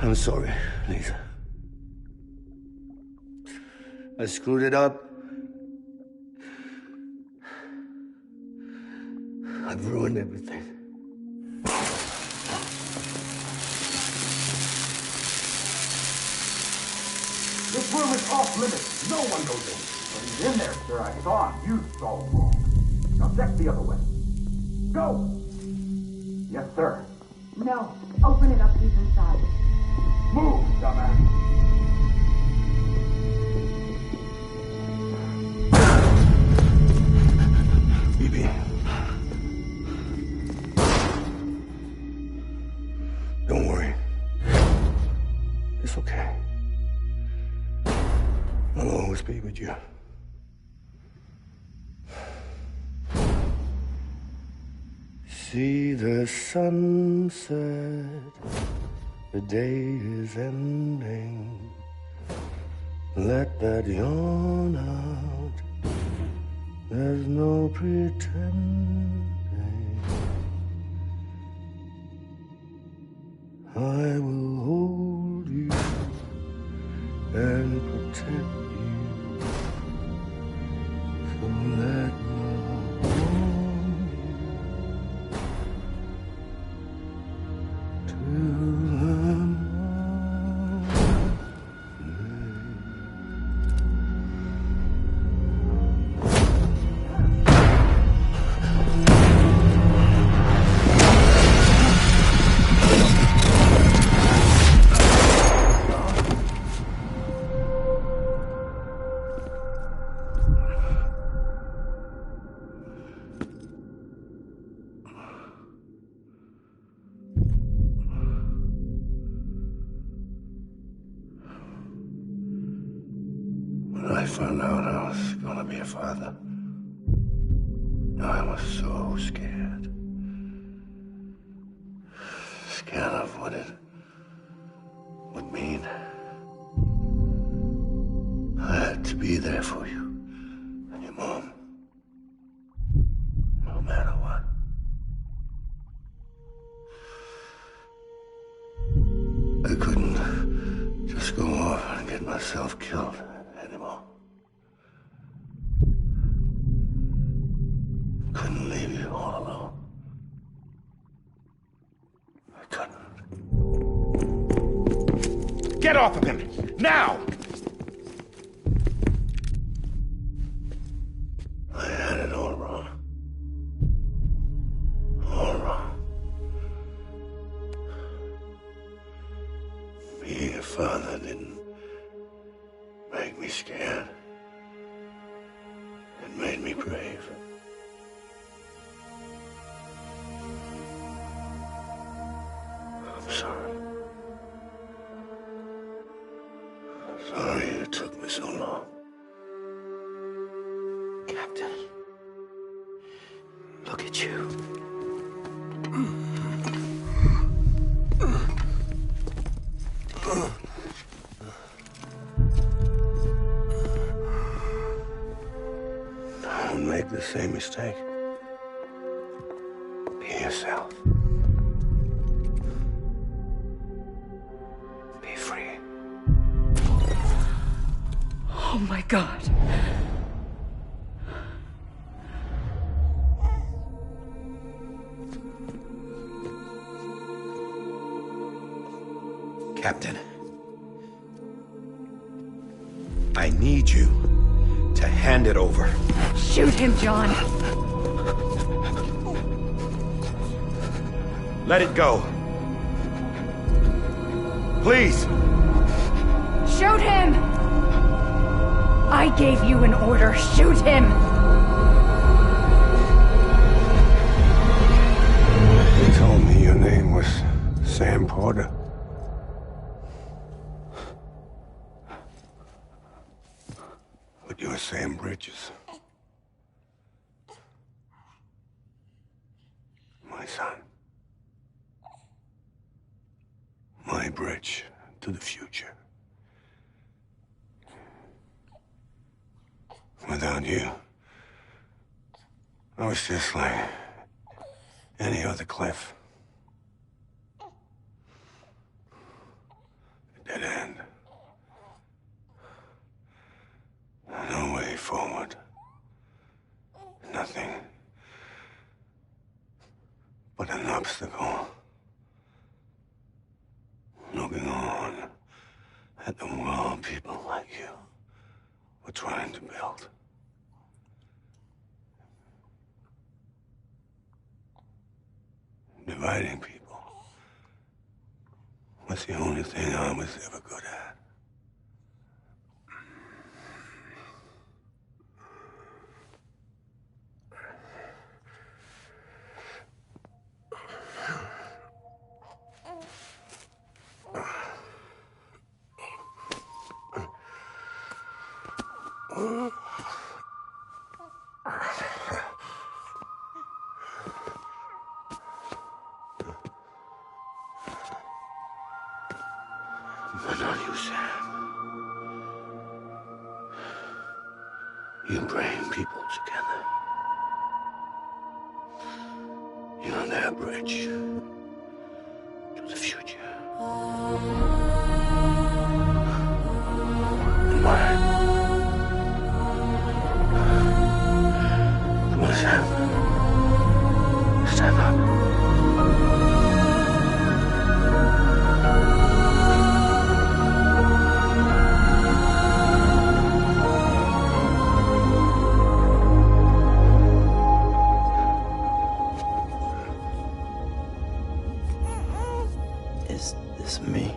I'm sorry, Lisa. I screwed it up. I've ruined everything. This room is off limits. No one goes in. But he's in there, sir. I saw him. You saw him wrong. Now check the other way. Go! Yes, sir. No. Open it up. He's inside. Move, dumbass. Bibi. Don't worry. It's okay. I'll always be with you. See the sunset, the day is ending. Let that yawn out, there's no pretending. I will hold you and protect you. So let my arms till I'm When I found out I was gonna be a father, I was so scared. Scared of what it would mean. I had to be there for you and your mom, no matter what. I couldn't just go off and get myself killed anymore. Couldn't leave you all alone. I couldn't. Get off of him! Now! I had it all wrong. All wrong. Being a father didn't make me scared. It made me brave. I'm sorry. Sorry it took me so long. Captain, look at you. Don't make the same mistake. Be yourself. Be free. Oh my God. Captain, I need you to hand it over. Shoot him, John. Let it go. Please. Shoot him! I gave you an order. Shoot him! You told me your name was Sam Porter. But you're Sam Bridges. My son. My bridge to the future. Without you, I was just like any other Cliff. A dead end. No way forward. Nothing but an obstacle. Looking on at the world people like you were trying to build. Dividing people was the only thing I was ever good at. But not you, Sam. You bring people together. You're their bridge to the future. And mine. Come on, Sam. Stand up. Is this me?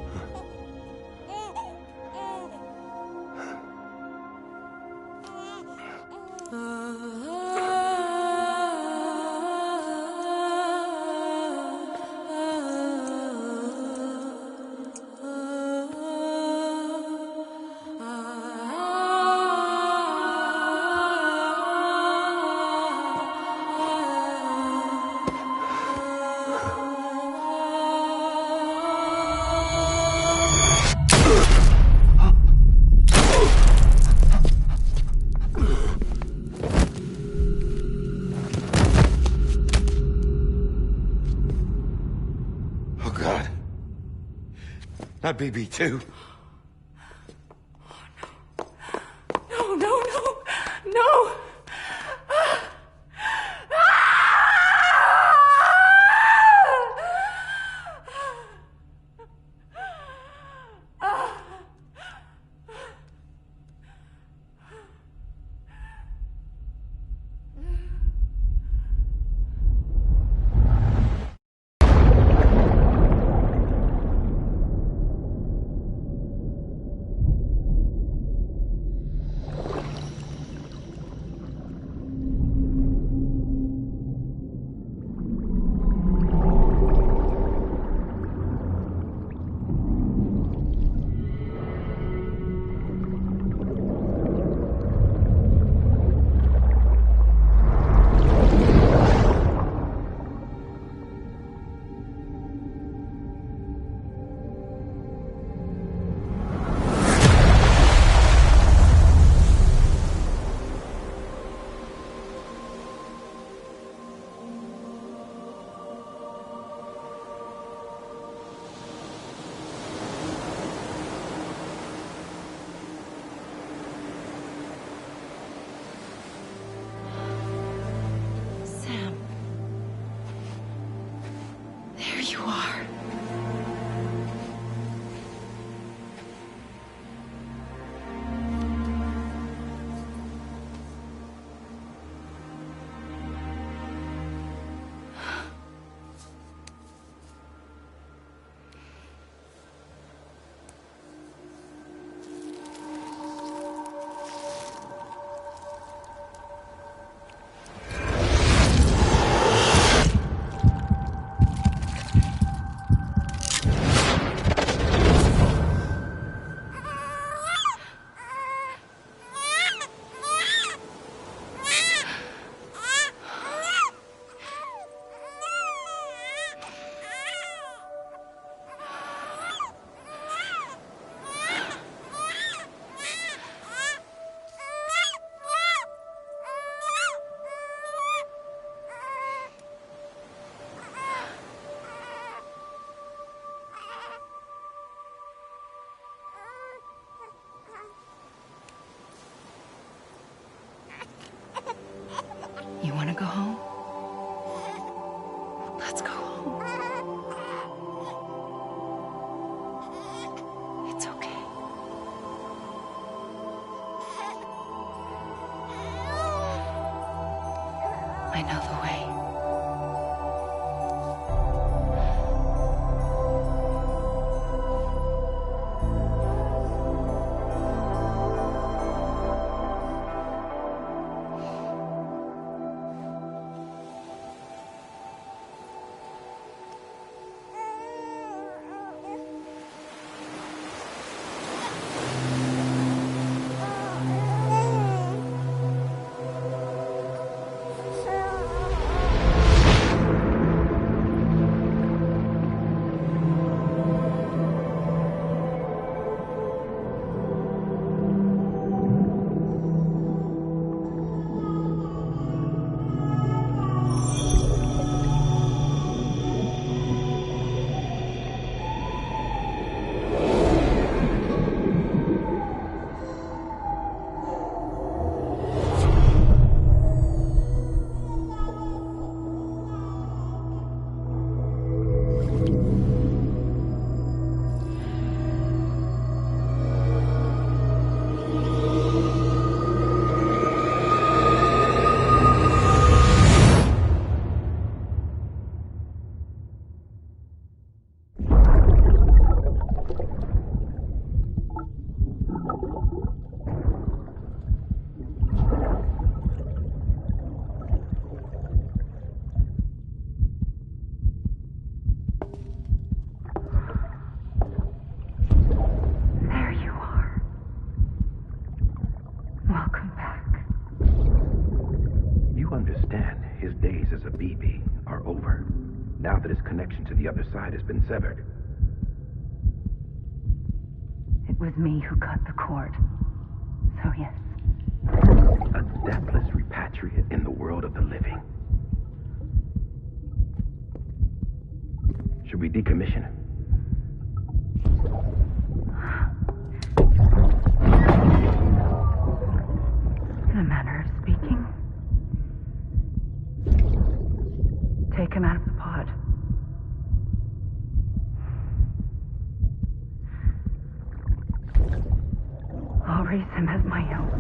Not BB2. No, no, no, no! know the way. Now that his connection to the other side has been severed. It was me who cut the cord. So yes. A deathless repatriate in the world of the living. Should we decommission him? In a manner of speaking. Take him out of the pod. I'll raise him as my own.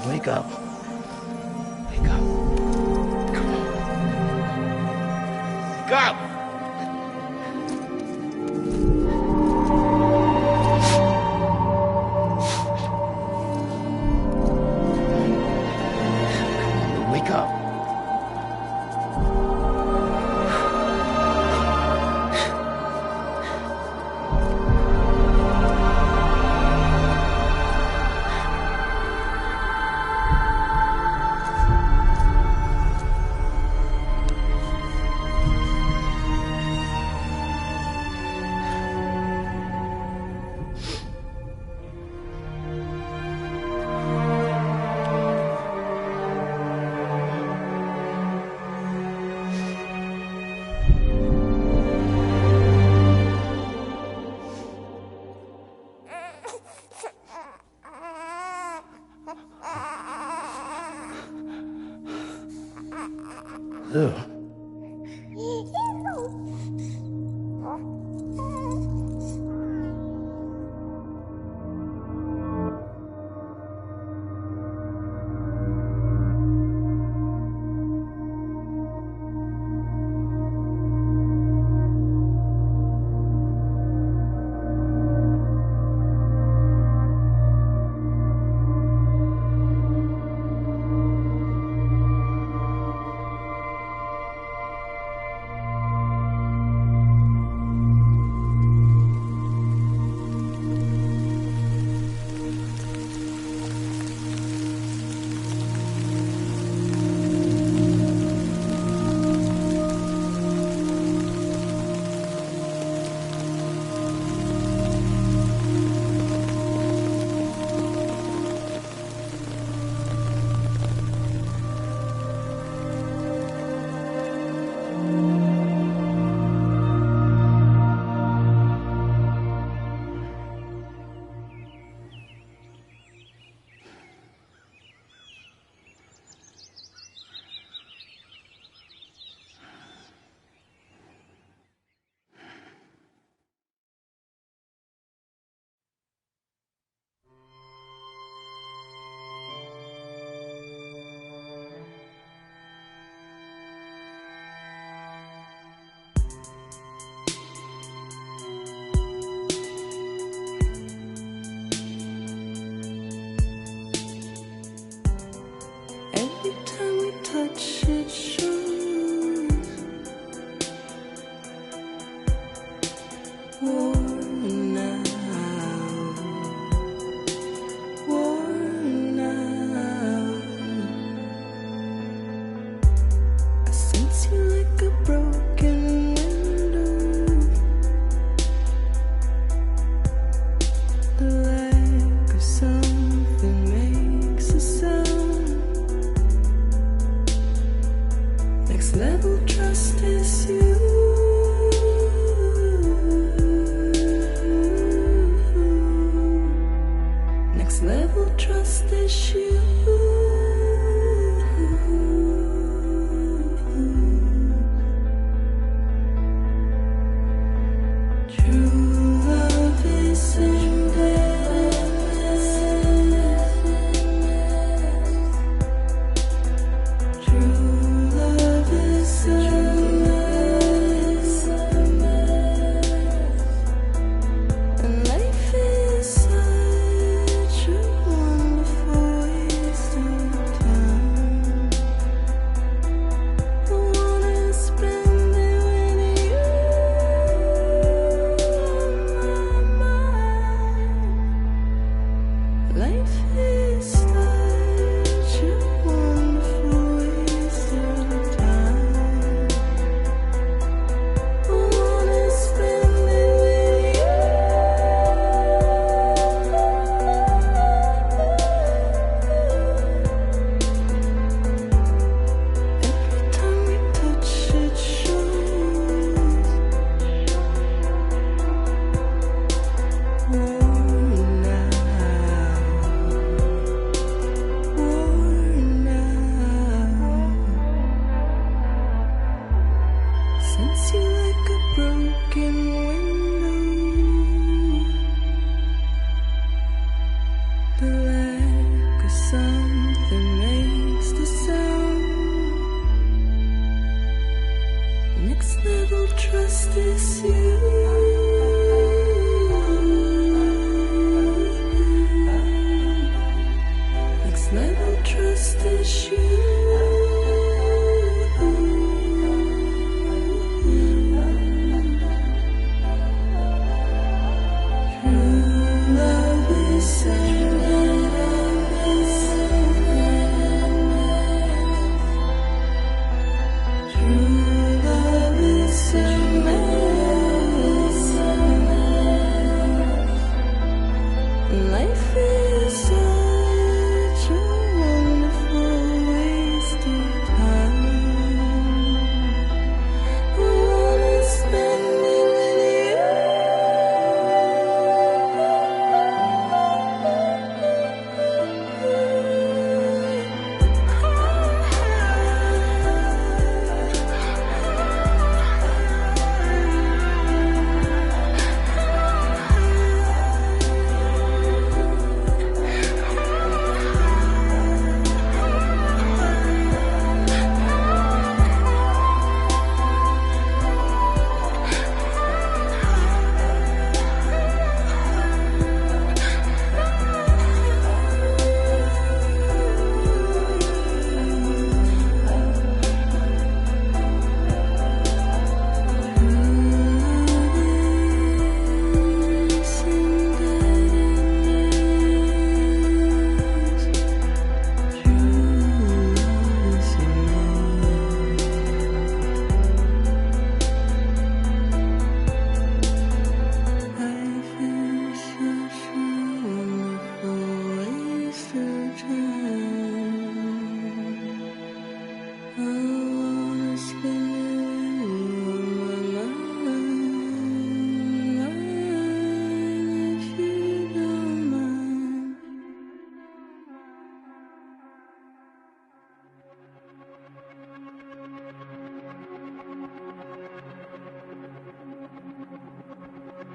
Wake up. Wake up. Come on. Wake up! Wake up. Ew.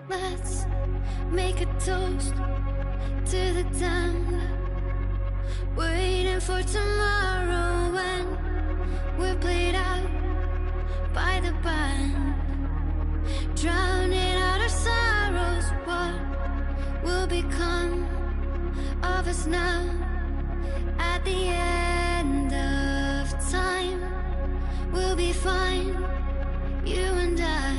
Let's make a toast to the damned, waiting for tomorrow when we're played out by the band, drowning out our sorrows. What will become of us now at the end of time? We'll be fine, you and I.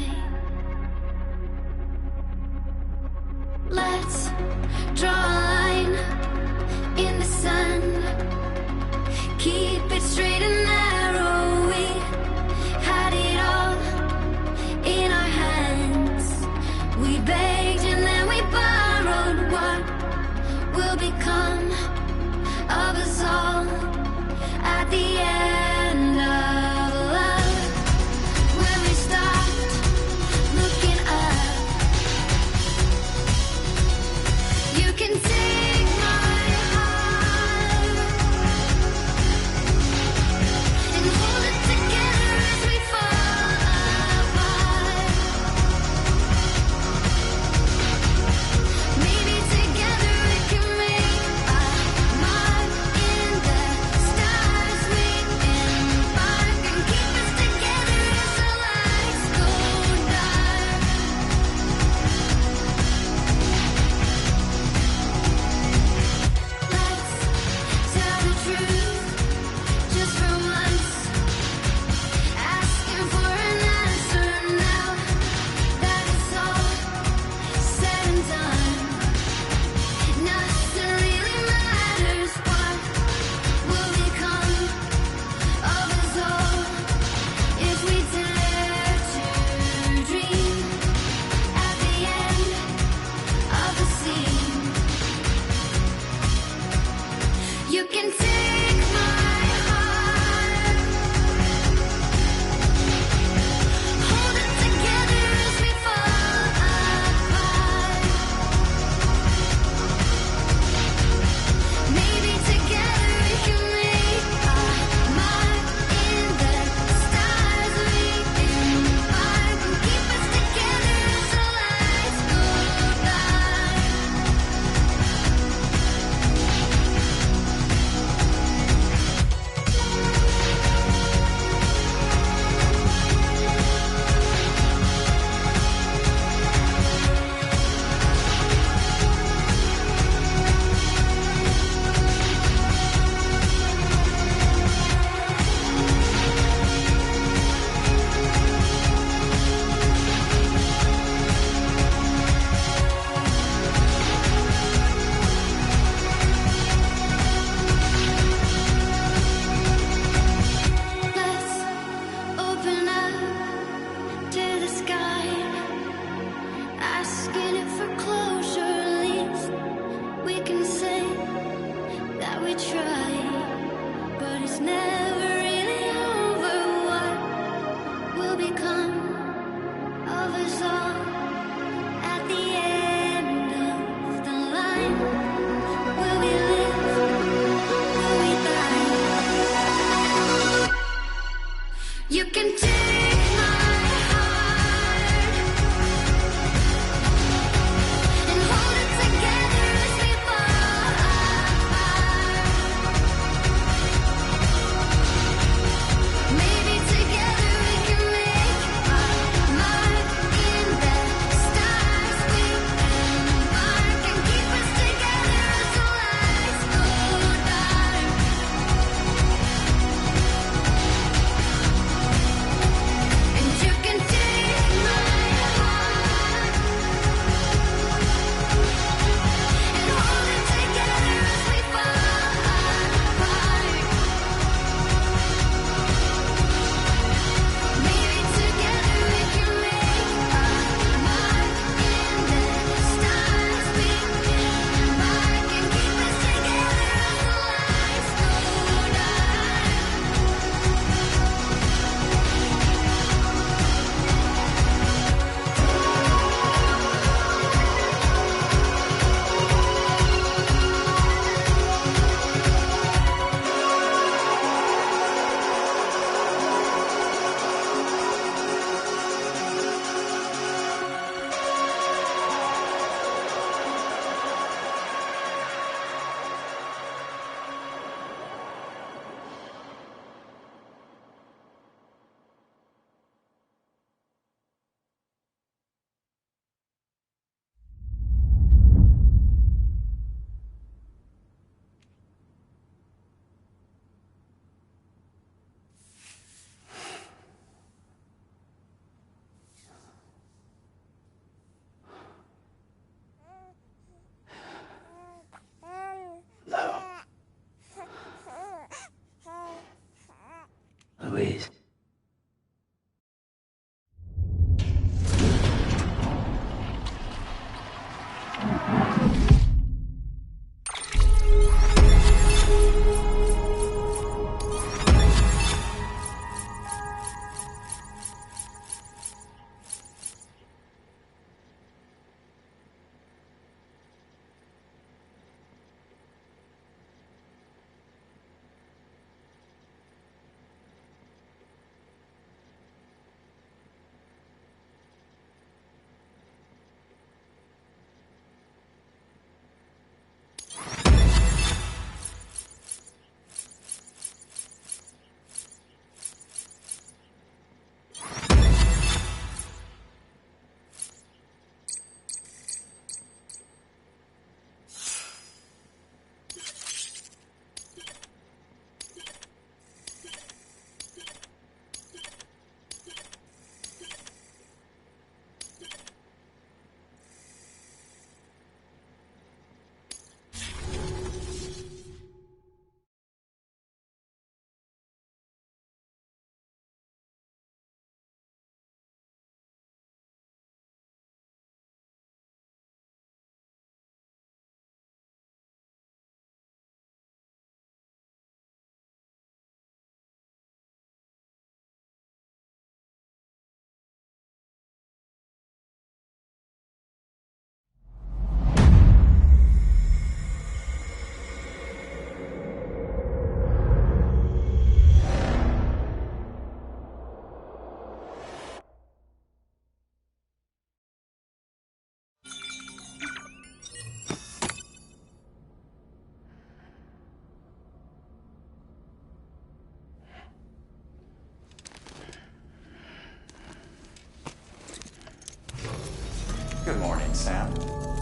Good morning, Sam.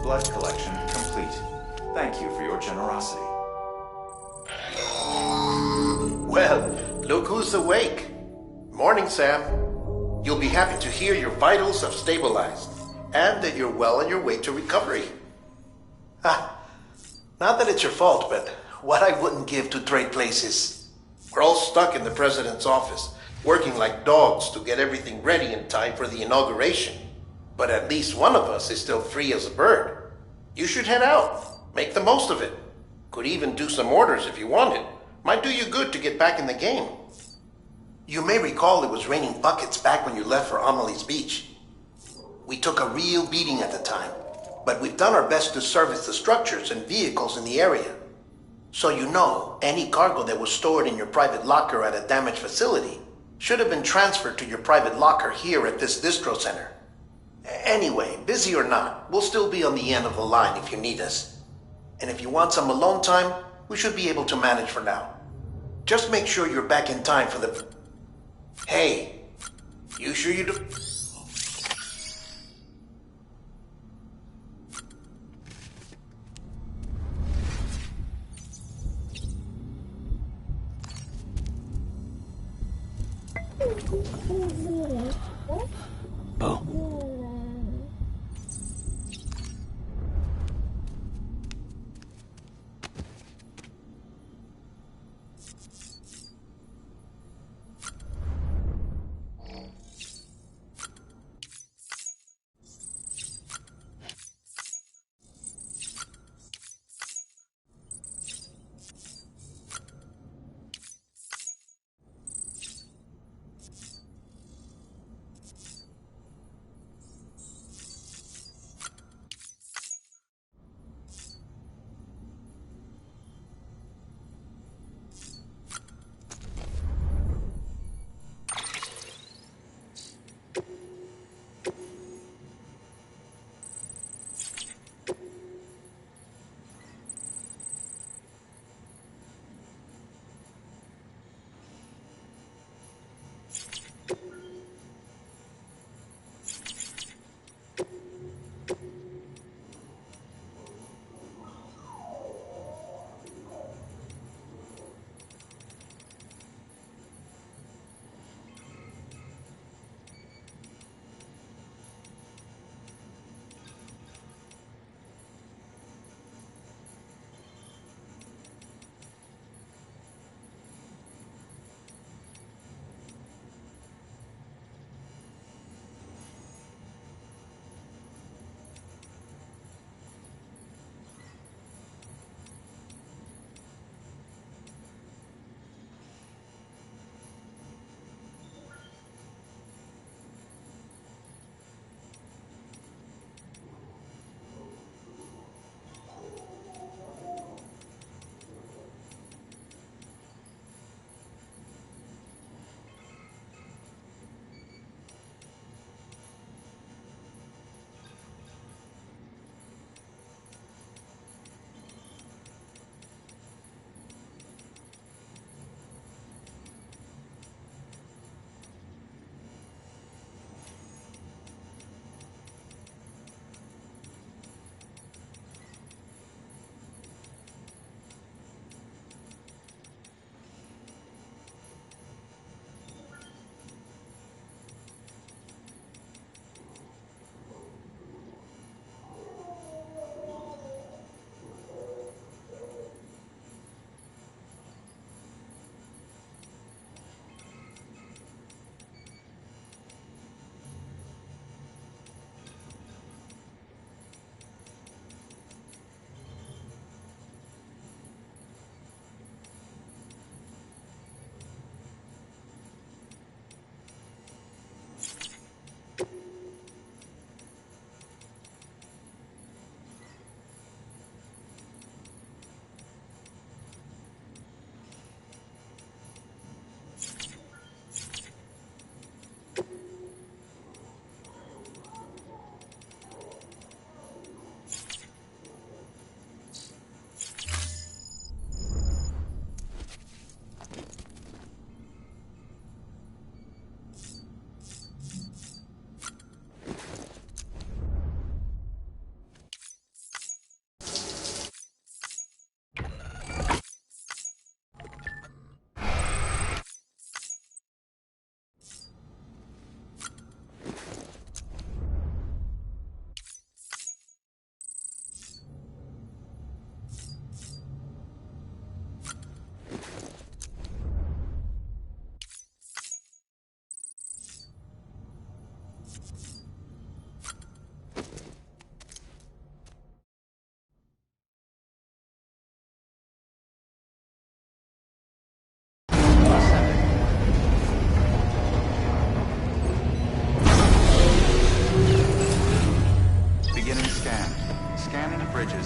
Blood collection complete. Thank you for your generosity. Well, look who's awake. Morning, Sam. You'll be happy to hear your vitals have stabilized, and that you're well on your way to recovery. Not that it's your fault, but what I wouldn't give to trade places. We're all stuck in the president's office, working like dogs to get everything ready in time for the inauguration. But at least one of us is still free as a bird. You should head out. Make the most of it. Could even do some orders if you wanted. Might do you good to get back in the game. You may recall it was raining buckets back when you left for Amelie's Beach. We took a real beating at the time, but we've done our best to service the structures and vehicles in the area. So you know, any cargo that was stored in your private locker at a damaged facility should have been transferred to your private locker here at this distro center. Anyway, busy or not, we'll still be on the end of the line if you need us. And if you want some alone time, we should be able to manage for now. Just make sure you're back in time for the... Hey, you sure you do... Bo.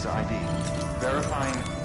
Officer ID. Verifying...